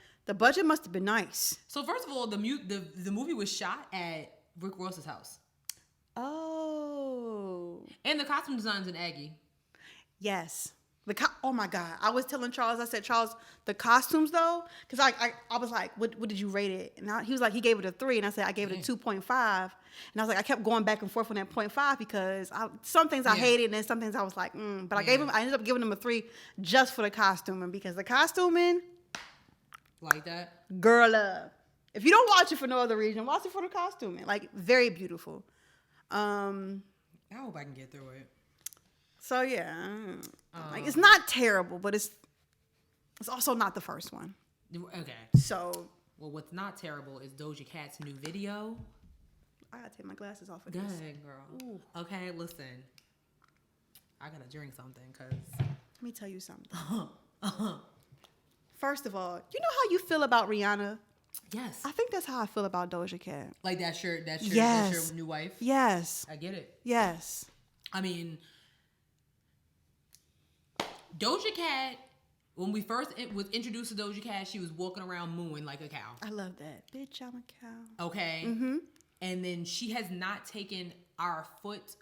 Speaker 1: must have been nice.
Speaker 2: So first of all, the movie was shot at Rick Ross's house.
Speaker 1: Oh.
Speaker 2: And the costume design's in Aggie.
Speaker 1: Yes. Oh my God. I was telling Charles, I said, Charles, the costumes though, because I was like, what did you rate it? And he was like, he gave it a 3. And I said, I gave it a 2.5. And I was like, I kept going back and forth on that 0.5 because some things I hated and then some things I was like, But I ended up giving him a 3 just for the costuming because the costuming.
Speaker 2: Like that?
Speaker 1: Girl love. If you don't watch it for no other reason, watch it for the costuming. Like, very beautiful.
Speaker 2: I hope I can get through it.
Speaker 1: So yeah, like, it's not terrible, but it's also not the first one.
Speaker 2: Okay.
Speaker 1: So,
Speaker 2: well, what's not terrible is Doja Cat's new video.
Speaker 1: I gotta take my glasses off of
Speaker 2: Go
Speaker 1: this.
Speaker 2: ahead, girl. Ooh. Okay, listen. I gotta drink something because.
Speaker 1: Let me tell you something. First of all, you know how you feel about Rihanna?
Speaker 2: Yes.
Speaker 1: I think that's how I feel about Doja Cat.
Speaker 2: Like that's your new wife?
Speaker 1: Yes.
Speaker 2: I get it.
Speaker 1: Yes.
Speaker 2: I mean, Doja Cat, when we first was introduced to Doja Cat, she was walking around mooing like a cow.
Speaker 1: I love that. Bitch, I'm a cow.
Speaker 2: Okay. Mm-hmm. And then she has not taken her foot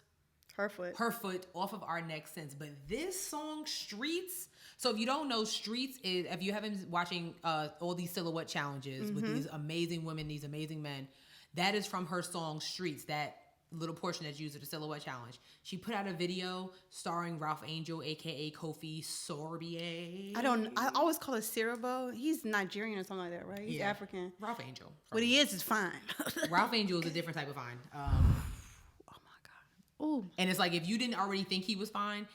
Speaker 2: off of our neck since. But this song, Streets. So if you don't know, Streets is, if you haven't been watching all these silhouette challenges with these amazing women, these amazing men, that is from her song Streets, that little portion that's used at the silhouette challenge. She put out a video starring Ralph Angel, aka Kofi Sorbier.
Speaker 1: I always call it Sirabo. He's Nigerian or something like that, right? He's African.
Speaker 2: Ralph Angel.
Speaker 1: What he is fine.
Speaker 2: Ralph Angel is a different type of fine.
Speaker 1: Oh my God. Ooh.
Speaker 2: And it's like, if you didn't already think he was fine,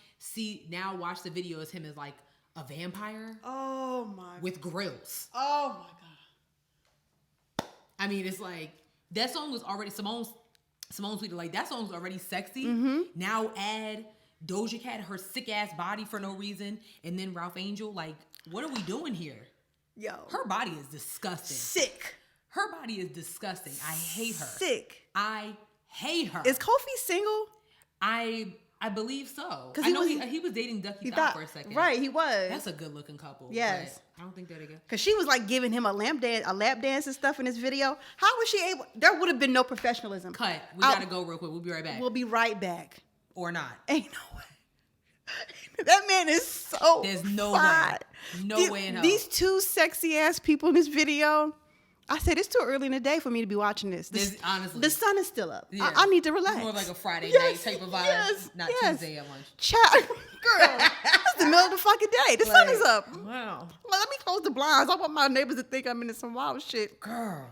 Speaker 2: now watch the video as him as like a vampire.
Speaker 1: Oh my.
Speaker 2: With grills.
Speaker 1: Oh my God.
Speaker 2: I mean, it's like, that song was already, Simone tweeted, like, that song's already sexy. Now add Doja Cat, her sick ass body for no reason, and then Ralph Angel. Like, what are we doing here?
Speaker 1: Yo.
Speaker 2: Her body is disgusting.
Speaker 1: Sick.
Speaker 2: Her body is disgusting. I hate her.
Speaker 1: Sick.
Speaker 2: I hate her.
Speaker 1: Is Kofi single?
Speaker 2: I believe so.
Speaker 1: Because
Speaker 2: I know he was dating Ducky Thot for a second.
Speaker 1: Right, he was.
Speaker 2: That's a good looking couple.
Speaker 1: Yes.
Speaker 2: But I don't think they're together.
Speaker 1: Because she was like giving him a lap dance and stuff in this video. How was she able? There would have been no professionalism.
Speaker 2: Cut. We gotta go real quick. We'll be right back.
Speaker 1: We'll be right back.
Speaker 2: Or not.
Speaker 1: Ain't no way. That man is so
Speaker 2: There's no
Speaker 1: fine.
Speaker 2: way. No way in hell.
Speaker 1: These two sexy ass people in this video. I said it's too early in the day for me to be watching this.
Speaker 2: Honestly,
Speaker 1: the sun is still up.
Speaker 2: Yeah.
Speaker 1: I need to relax.
Speaker 2: It's more like a Friday night type of vibe, not Tuesday at lunch.
Speaker 1: Girl, it's the middle of the fucking day. The sun is up.
Speaker 2: Wow.
Speaker 1: Well, let me close the blinds. I want my neighbors to think I'm into some wild shit.
Speaker 2: Girl.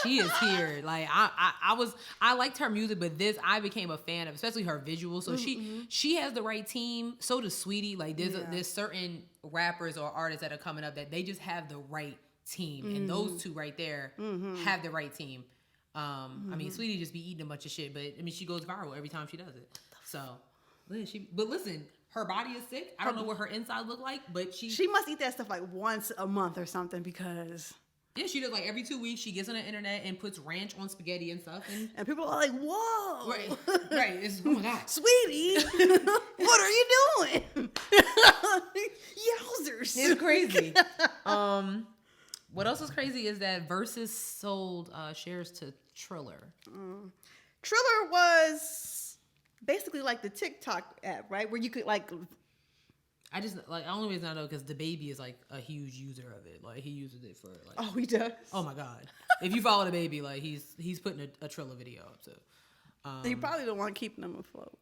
Speaker 2: She is here. Like I liked her music, but I became a fan of, especially her visuals. So she has the right team. So does Sweetie. Like there's certain rappers or artists that are coming up that they just have the right team, and those two right there have the right team. I mean, Sweetie just be eating a bunch of shit, but I mean, she goes viral every time she does it. So, but listen, her body is sick. I don't know what her inside look like, but she
Speaker 1: must eat that stuff like once a month or something because.
Speaker 2: Yeah, she does like every 2 weeks. She gets on the internet and puts ranch on spaghetti and stuff, and
Speaker 1: people are like, "Whoa!"
Speaker 2: Right. It's, oh my God,
Speaker 1: Sweetie, what are you doing? Yowzers!
Speaker 2: It's crazy. What else is crazy is that Versus sold shares to Triller.
Speaker 1: Triller was basically like the TikTok app, right? Where you could like.
Speaker 2: I only reason I know because the baby is like a huge user of it. Like he uses it for like.
Speaker 1: Oh, he does.
Speaker 2: Oh my God! If you follow the baby, like he's putting a Triller video up. So.
Speaker 1: You probably don't want to keep them afloat.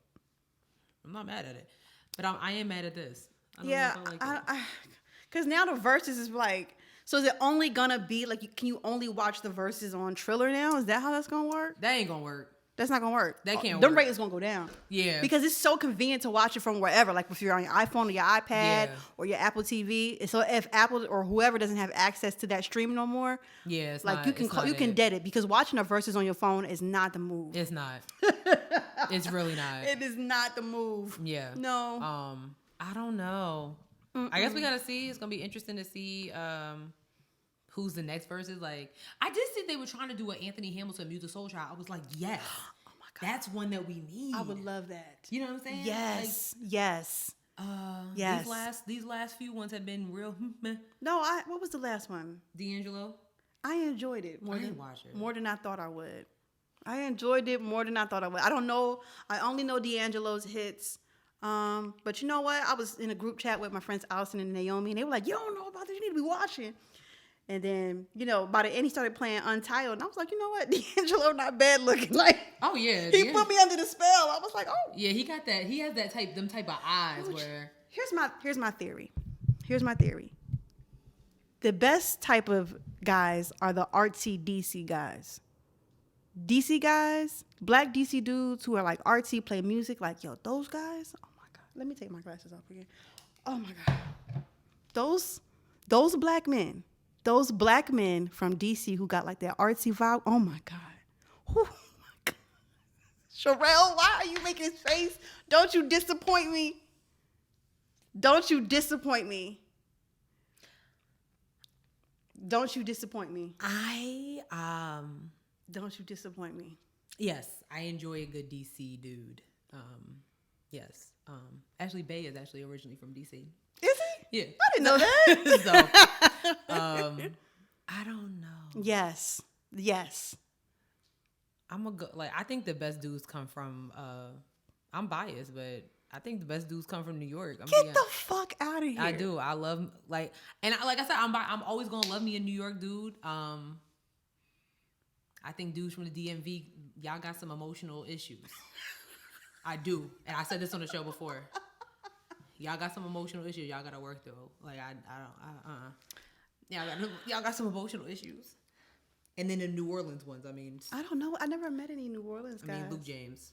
Speaker 2: I'm not mad at it, but I am mad at this.
Speaker 1: Because now the Versus is like. So is it only gonna be like? Can you only watch the Versus on Triller now? Is that how that's gonna work?
Speaker 2: That ain't gonna work.
Speaker 1: That's not gonna work.
Speaker 2: That can't
Speaker 1: Them
Speaker 2: work.
Speaker 1: ratings gonna go down.
Speaker 2: Yeah.
Speaker 1: Because it's so convenient to watch it from wherever. Like if you're on your iPhone or your iPad
Speaker 2: Yeah.
Speaker 1: or your Apple TV. And so if Apple or whoever doesn't have access to that stream no more,
Speaker 2: Yeah, it's
Speaker 1: like
Speaker 2: not,
Speaker 1: you can
Speaker 2: it's not
Speaker 1: you can
Speaker 2: it.
Speaker 1: dead it because watching a versus on your phone is not the move.
Speaker 2: It's not. It's really not.
Speaker 1: It is not the move.
Speaker 2: Yeah.
Speaker 1: No.
Speaker 2: I don't know. I guess we gotta see. It's gonna be interesting to see who's the next versus. Like, I did think they were trying to do an Anthony Hamilton Music Soul Child. I was like, yes. Oh my God. That's one that we need.
Speaker 1: I would love that.
Speaker 2: You know what I'm saying?
Speaker 1: Yes. Yes. Yes.
Speaker 2: These last few ones have been real. Meh.
Speaker 1: No, what was the last one?
Speaker 2: D'Angelo.
Speaker 1: I enjoyed it
Speaker 2: I didn't watch it.
Speaker 1: more than I thought I would. I enjoyed it more than I thought I would. I don't know. I only know D'Angelo's hits. But you know what? I was in a group chat with my friends Allison and Naomi, and they were like, "You don't know about this. You need to be watching." And then, by the end, he started playing Untitled, and I was like, "You know what? D'Angelo not bad looking. Like,
Speaker 2: Oh yeah.
Speaker 1: he put me under the spell." I was like, "Oh."
Speaker 2: Yeah, he got that. He has that them type of eyes where.
Speaker 1: Here's my theory. Here's my theory. The best type of guys are the artsy DC guys. DC guys, black DC dudes who are like artsy, play music, like, yo, those guys, oh my God. Let me take my glasses off again. Oh my God. Those black men from DC who got like that artsy vibe, oh my God. Oh my God. Sherelle, why are you making this face? Don't you disappoint me. Don't you disappoint me. Don't you disappoint me. Don't you disappoint me.
Speaker 2: Yes, I enjoy a good DC dude. Yes. Ashley Bay is actually originally from DC.
Speaker 1: Is he?
Speaker 2: Yeah.
Speaker 1: I didn't know that.
Speaker 2: So, I don't know.
Speaker 1: Yes.
Speaker 2: I think the best dudes come from, I'm biased, but I think the best dudes come from New York.
Speaker 1: Get the fuck out of here.
Speaker 2: I do. I love, like I said, I'm always going to love me a New York dude. I think dudes from the DMV, y'all got some emotional issues. I do. And I said this on the show before. Y'all got some emotional issues y'all got to work through. Like, y'all got some emotional issues. And then the New Orleans ones,
Speaker 1: I don't know. I never met any New Orleans guys.
Speaker 2: Luke James.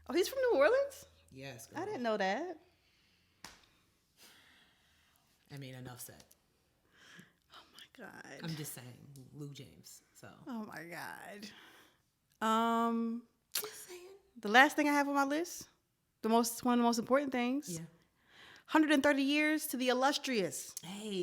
Speaker 1: Oh, he's from New Orleans?
Speaker 2: Yes, girl.
Speaker 1: I didn't know that.
Speaker 2: Enough said.
Speaker 1: Oh my God.
Speaker 2: I'm just saying, Luke James. So.
Speaker 1: Oh my God. Just saying. The last thing I have on my list, one of the most important things.
Speaker 2: Yeah.
Speaker 1: 130 years to the illustrious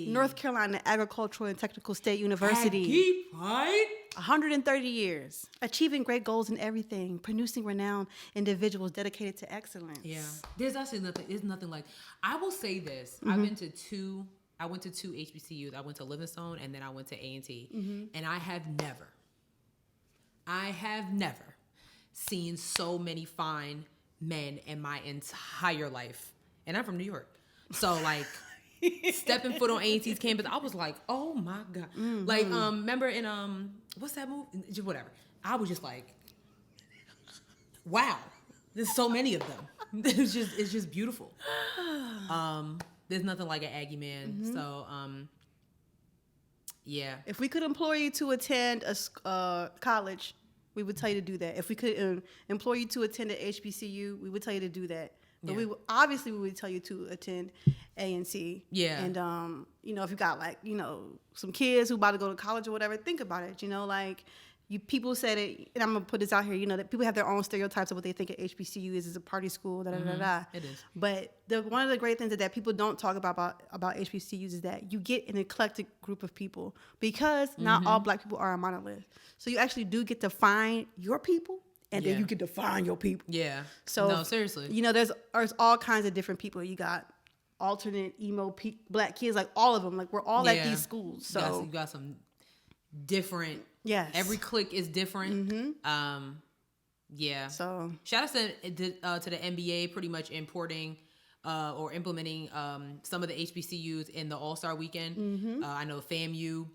Speaker 1: North Carolina Agricultural and Technical State University.
Speaker 2: Right?
Speaker 1: 130 years, achieving great goals in everything, producing renowned individuals dedicated to excellence.
Speaker 2: Yeah. There's actually nothing like, I will say this. I went to two HBCUs. I went to Livingstone and then I went to A&T. And I have never seen so many fine men in my entire life. And I'm from New York. So like stepping foot on A&T's campus, I was like, oh my God. Like, remember in, what's that movie? Whatever. I was just like, wow, there's so many of them. It's just beautiful. There's nothing like an Aggie man. So, yeah.
Speaker 1: If we could employ you to attend a college, we would tell you to do that. If we could employ you to attend an HBCU, we would tell you to do that. But we would tell you to attend A&T.
Speaker 2: Yeah.
Speaker 1: And if you got some kids who about to go to college or whatever, think about it. People said it, and I'm gonna put this out here. That people have their own stereotypes of what they think an HBCU is a party school. Da da da da.
Speaker 2: It is.
Speaker 1: But one of the great things that people don't talk about HBCUs is that you get an eclectic group of people because not all black people are a monolith. So you actually do get to find your people. And then you get to find your people.
Speaker 2: Yeah.
Speaker 1: So
Speaker 2: no, seriously.
Speaker 1: There's all kinds of different people. You got alternate emo black kids, like all of them. Like we're all at these schools. So
Speaker 2: you got some different.
Speaker 1: Yes.
Speaker 2: Every clique is different. Yeah.
Speaker 1: So
Speaker 2: shout out to the NBA, pretty much importing or implementing some of the HBCUs in the All-Star Weekend. I know FAMU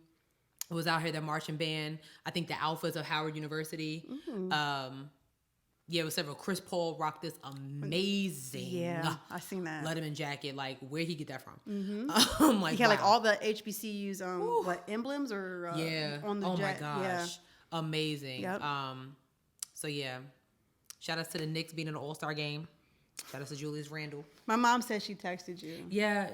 Speaker 2: was out here, their marching band. I think the Alphas of Howard University. It was several. Chris Paul rocked this amazing
Speaker 1: I seen that
Speaker 2: Letterman jacket. Like, where'd he get that from?
Speaker 1: He had like all the HBCUs emblems or on the
Speaker 2: oh
Speaker 1: jacket.
Speaker 2: my gosh, amazing.
Speaker 1: Yep.
Speaker 2: So yeah, Shout out to the Knicks being in the All-Star game. Shout out to Julius Randle.
Speaker 1: My mom said she texted you.
Speaker 2: Yeah.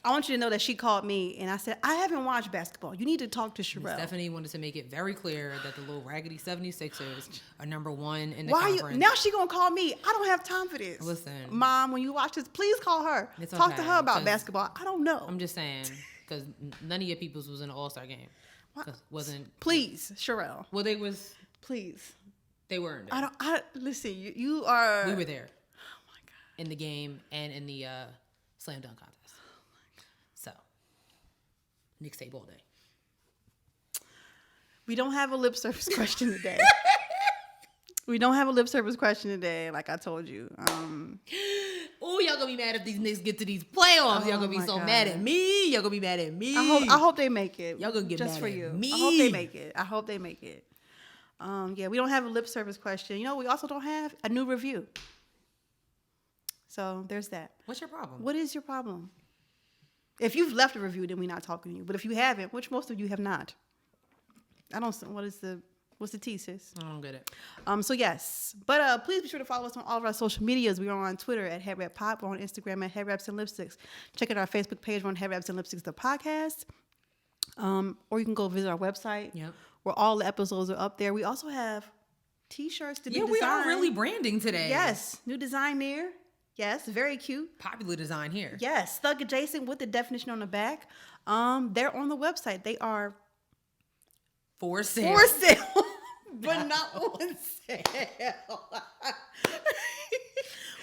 Speaker 1: I want you to know that she called me and I said, I haven't watched basketball. You need to talk to
Speaker 2: Miss
Speaker 1: Sherelle.
Speaker 2: Stephanie wanted to make it very clear that the little raggedy 76ers are number 1 in the
Speaker 1: Why
Speaker 2: conference.
Speaker 1: now she gonna call me? I don't have time for this.
Speaker 2: Listen.
Speaker 1: Mom, when you watch this, please call her.
Speaker 2: It's
Speaker 1: Talk to
Speaker 2: okay,
Speaker 1: her about
Speaker 2: 'cause
Speaker 1: basketball. I don't know.
Speaker 2: I'm just saying, because none of your peoples was in the All-Star game. 'Cause wasn't.
Speaker 1: Please, Sherelle.
Speaker 2: Well, they
Speaker 1: Please.
Speaker 2: weren't there.
Speaker 1: Listen, you are.
Speaker 2: We were there. Oh my God. In the game and in the slam dunk contest. So, Knicks tape all day.
Speaker 1: We don't have a lip service question today. We don't have a lip service question today, like I told you.
Speaker 2: Oh, y'all gonna be mad if these Knicks get to these playoffs. Y'all gonna be
Speaker 1: my
Speaker 2: so
Speaker 1: God.
Speaker 2: mad at me. Y'all gonna be mad at me.
Speaker 1: I hope they make it.
Speaker 2: Y'all gonna get
Speaker 1: just
Speaker 2: mad
Speaker 1: for
Speaker 2: at
Speaker 1: you.
Speaker 2: me.
Speaker 1: I hope they make it. I hope they make it. Yeah, we don't have a lip service question. You know, we also don't have a new review. So there's that.
Speaker 2: What's your problem?
Speaker 1: What is your problem? If you've left a review, then we're not talking to you. But if you haven't, which most of you have not, I don't. What's the tea, sis?
Speaker 2: I don't get it.
Speaker 1: So yes, but please be sure to follow us on all of our social medias. We are on Twitter at Headwrap Pop. We're on Instagram at Headwraps and Lipsticks. Check out our Facebook page. We're on Headwraps and Lipsticks the podcast. Or you can go visit our website.
Speaker 2: Yep.
Speaker 1: Where all the episodes are up there. We also have T-shirts to be designed.
Speaker 2: we are really branding today.
Speaker 1: Yes, new design there. Yes, very cute.
Speaker 2: Popular design here.
Speaker 1: Yes, Thug Adjacent with the definition on the back. They're on the website. They are
Speaker 2: For sale.
Speaker 1: for sale, but not on sale.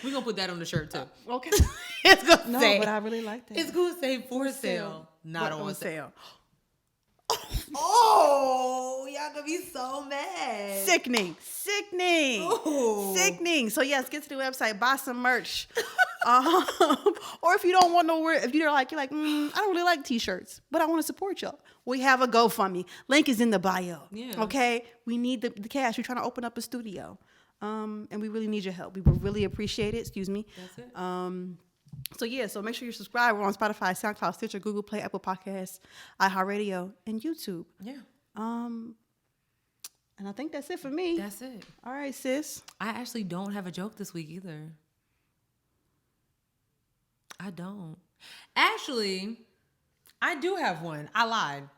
Speaker 2: We're gonna put that on the shirt too.
Speaker 1: Okay.
Speaker 2: It's gonna
Speaker 1: No,
Speaker 2: say.
Speaker 1: but I really like that.
Speaker 2: It's gonna say for sale, not
Speaker 1: But
Speaker 2: on sale.
Speaker 1: sale.
Speaker 2: Oh, y'all gonna be so mad.
Speaker 1: Sickening.
Speaker 2: Ooh.
Speaker 1: Sickening. So yes, get to the website, buy some merch. Or if you don't want no, if you're like, I don't really like t-shirts, but I want to support y'all. We have a GoFundMe. Link is in the bio.
Speaker 2: Yeah.
Speaker 1: Okay. We need the cash. We're trying to open up a studio. And we really need your help. We would really appreciate it. Excuse me.
Speaker 2: That's it.
Speaker 1: So make sure you subscribe. We're on Spotify, SoundCloud, Stitcher, Google Play, Apple Podcasts, iHeartRadio, and YouTube.
Speaker 2: Yeah.
Speaker 1: And I think that's it for me.
Speaker 2: That's it.
Speaker 1: All right, sis.
Speaker 2: I actually don't have a joke this week either. I don't. Actually, I do have one. I lied.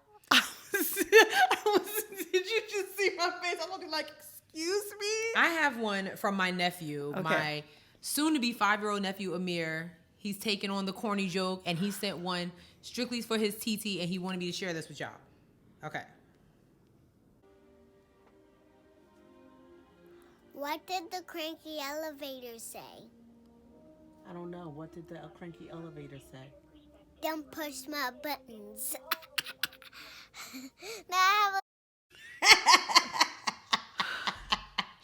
Speaker 1: Did you just see my face? I was like, excuse me?
Speaker 2: I have one from my nephew,
Speaker 1: Okay.
Speaker 2: my soon-to-be 5-year-old nephew, Amir. He's taken on the corny joke, and he sent one strictly for his TT, and he wanted me to share this with y'all. Okay.
Speaker 8: What did the cranky elevator say?
Speaker 1: I don't know. What did the cranky elevator say?
Speaker 8: Don't push my buttons. Now I have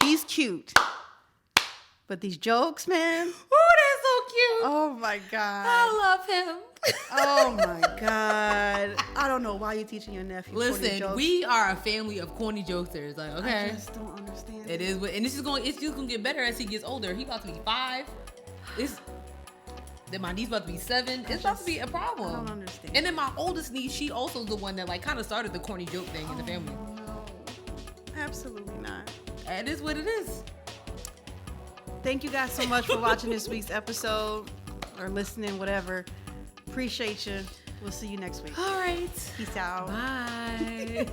Speaker 1: He's cute. But these jokes, man.
Speaker 2: Ooh, that's so cute.
Speaker 1: Oh, my God.
Speaker 2: I love him.
Speaker 1: Oh, my God. I don't know why you're teaching your nephew corny
Speaker 2: Listen,
Speaker 1: jokes.
Speaker 2: we are a family of corny jokesters. Like, okay.
Speaker 1: I just don't understand.
Speaker 2: It is, and it's just gonna get better as he gets older. He about to be 5. Then my niece about to be 7. It's about to be a problem.
Speaker 1: I don't understand.
Speaker 2: And then my oldest niece, she also the one that like kind of started the corny joke thing in the family.
Speaker 1: No, absolutely not.
Speaker 2: It is what it is.
Speaker 1: Thank you guys so much for watching this week's episode or listening, whatever. Appreciate you. We'll see you next week.
Speaker 2: All right.
Speaker 1: Peace out.
Speaker 2: Bye.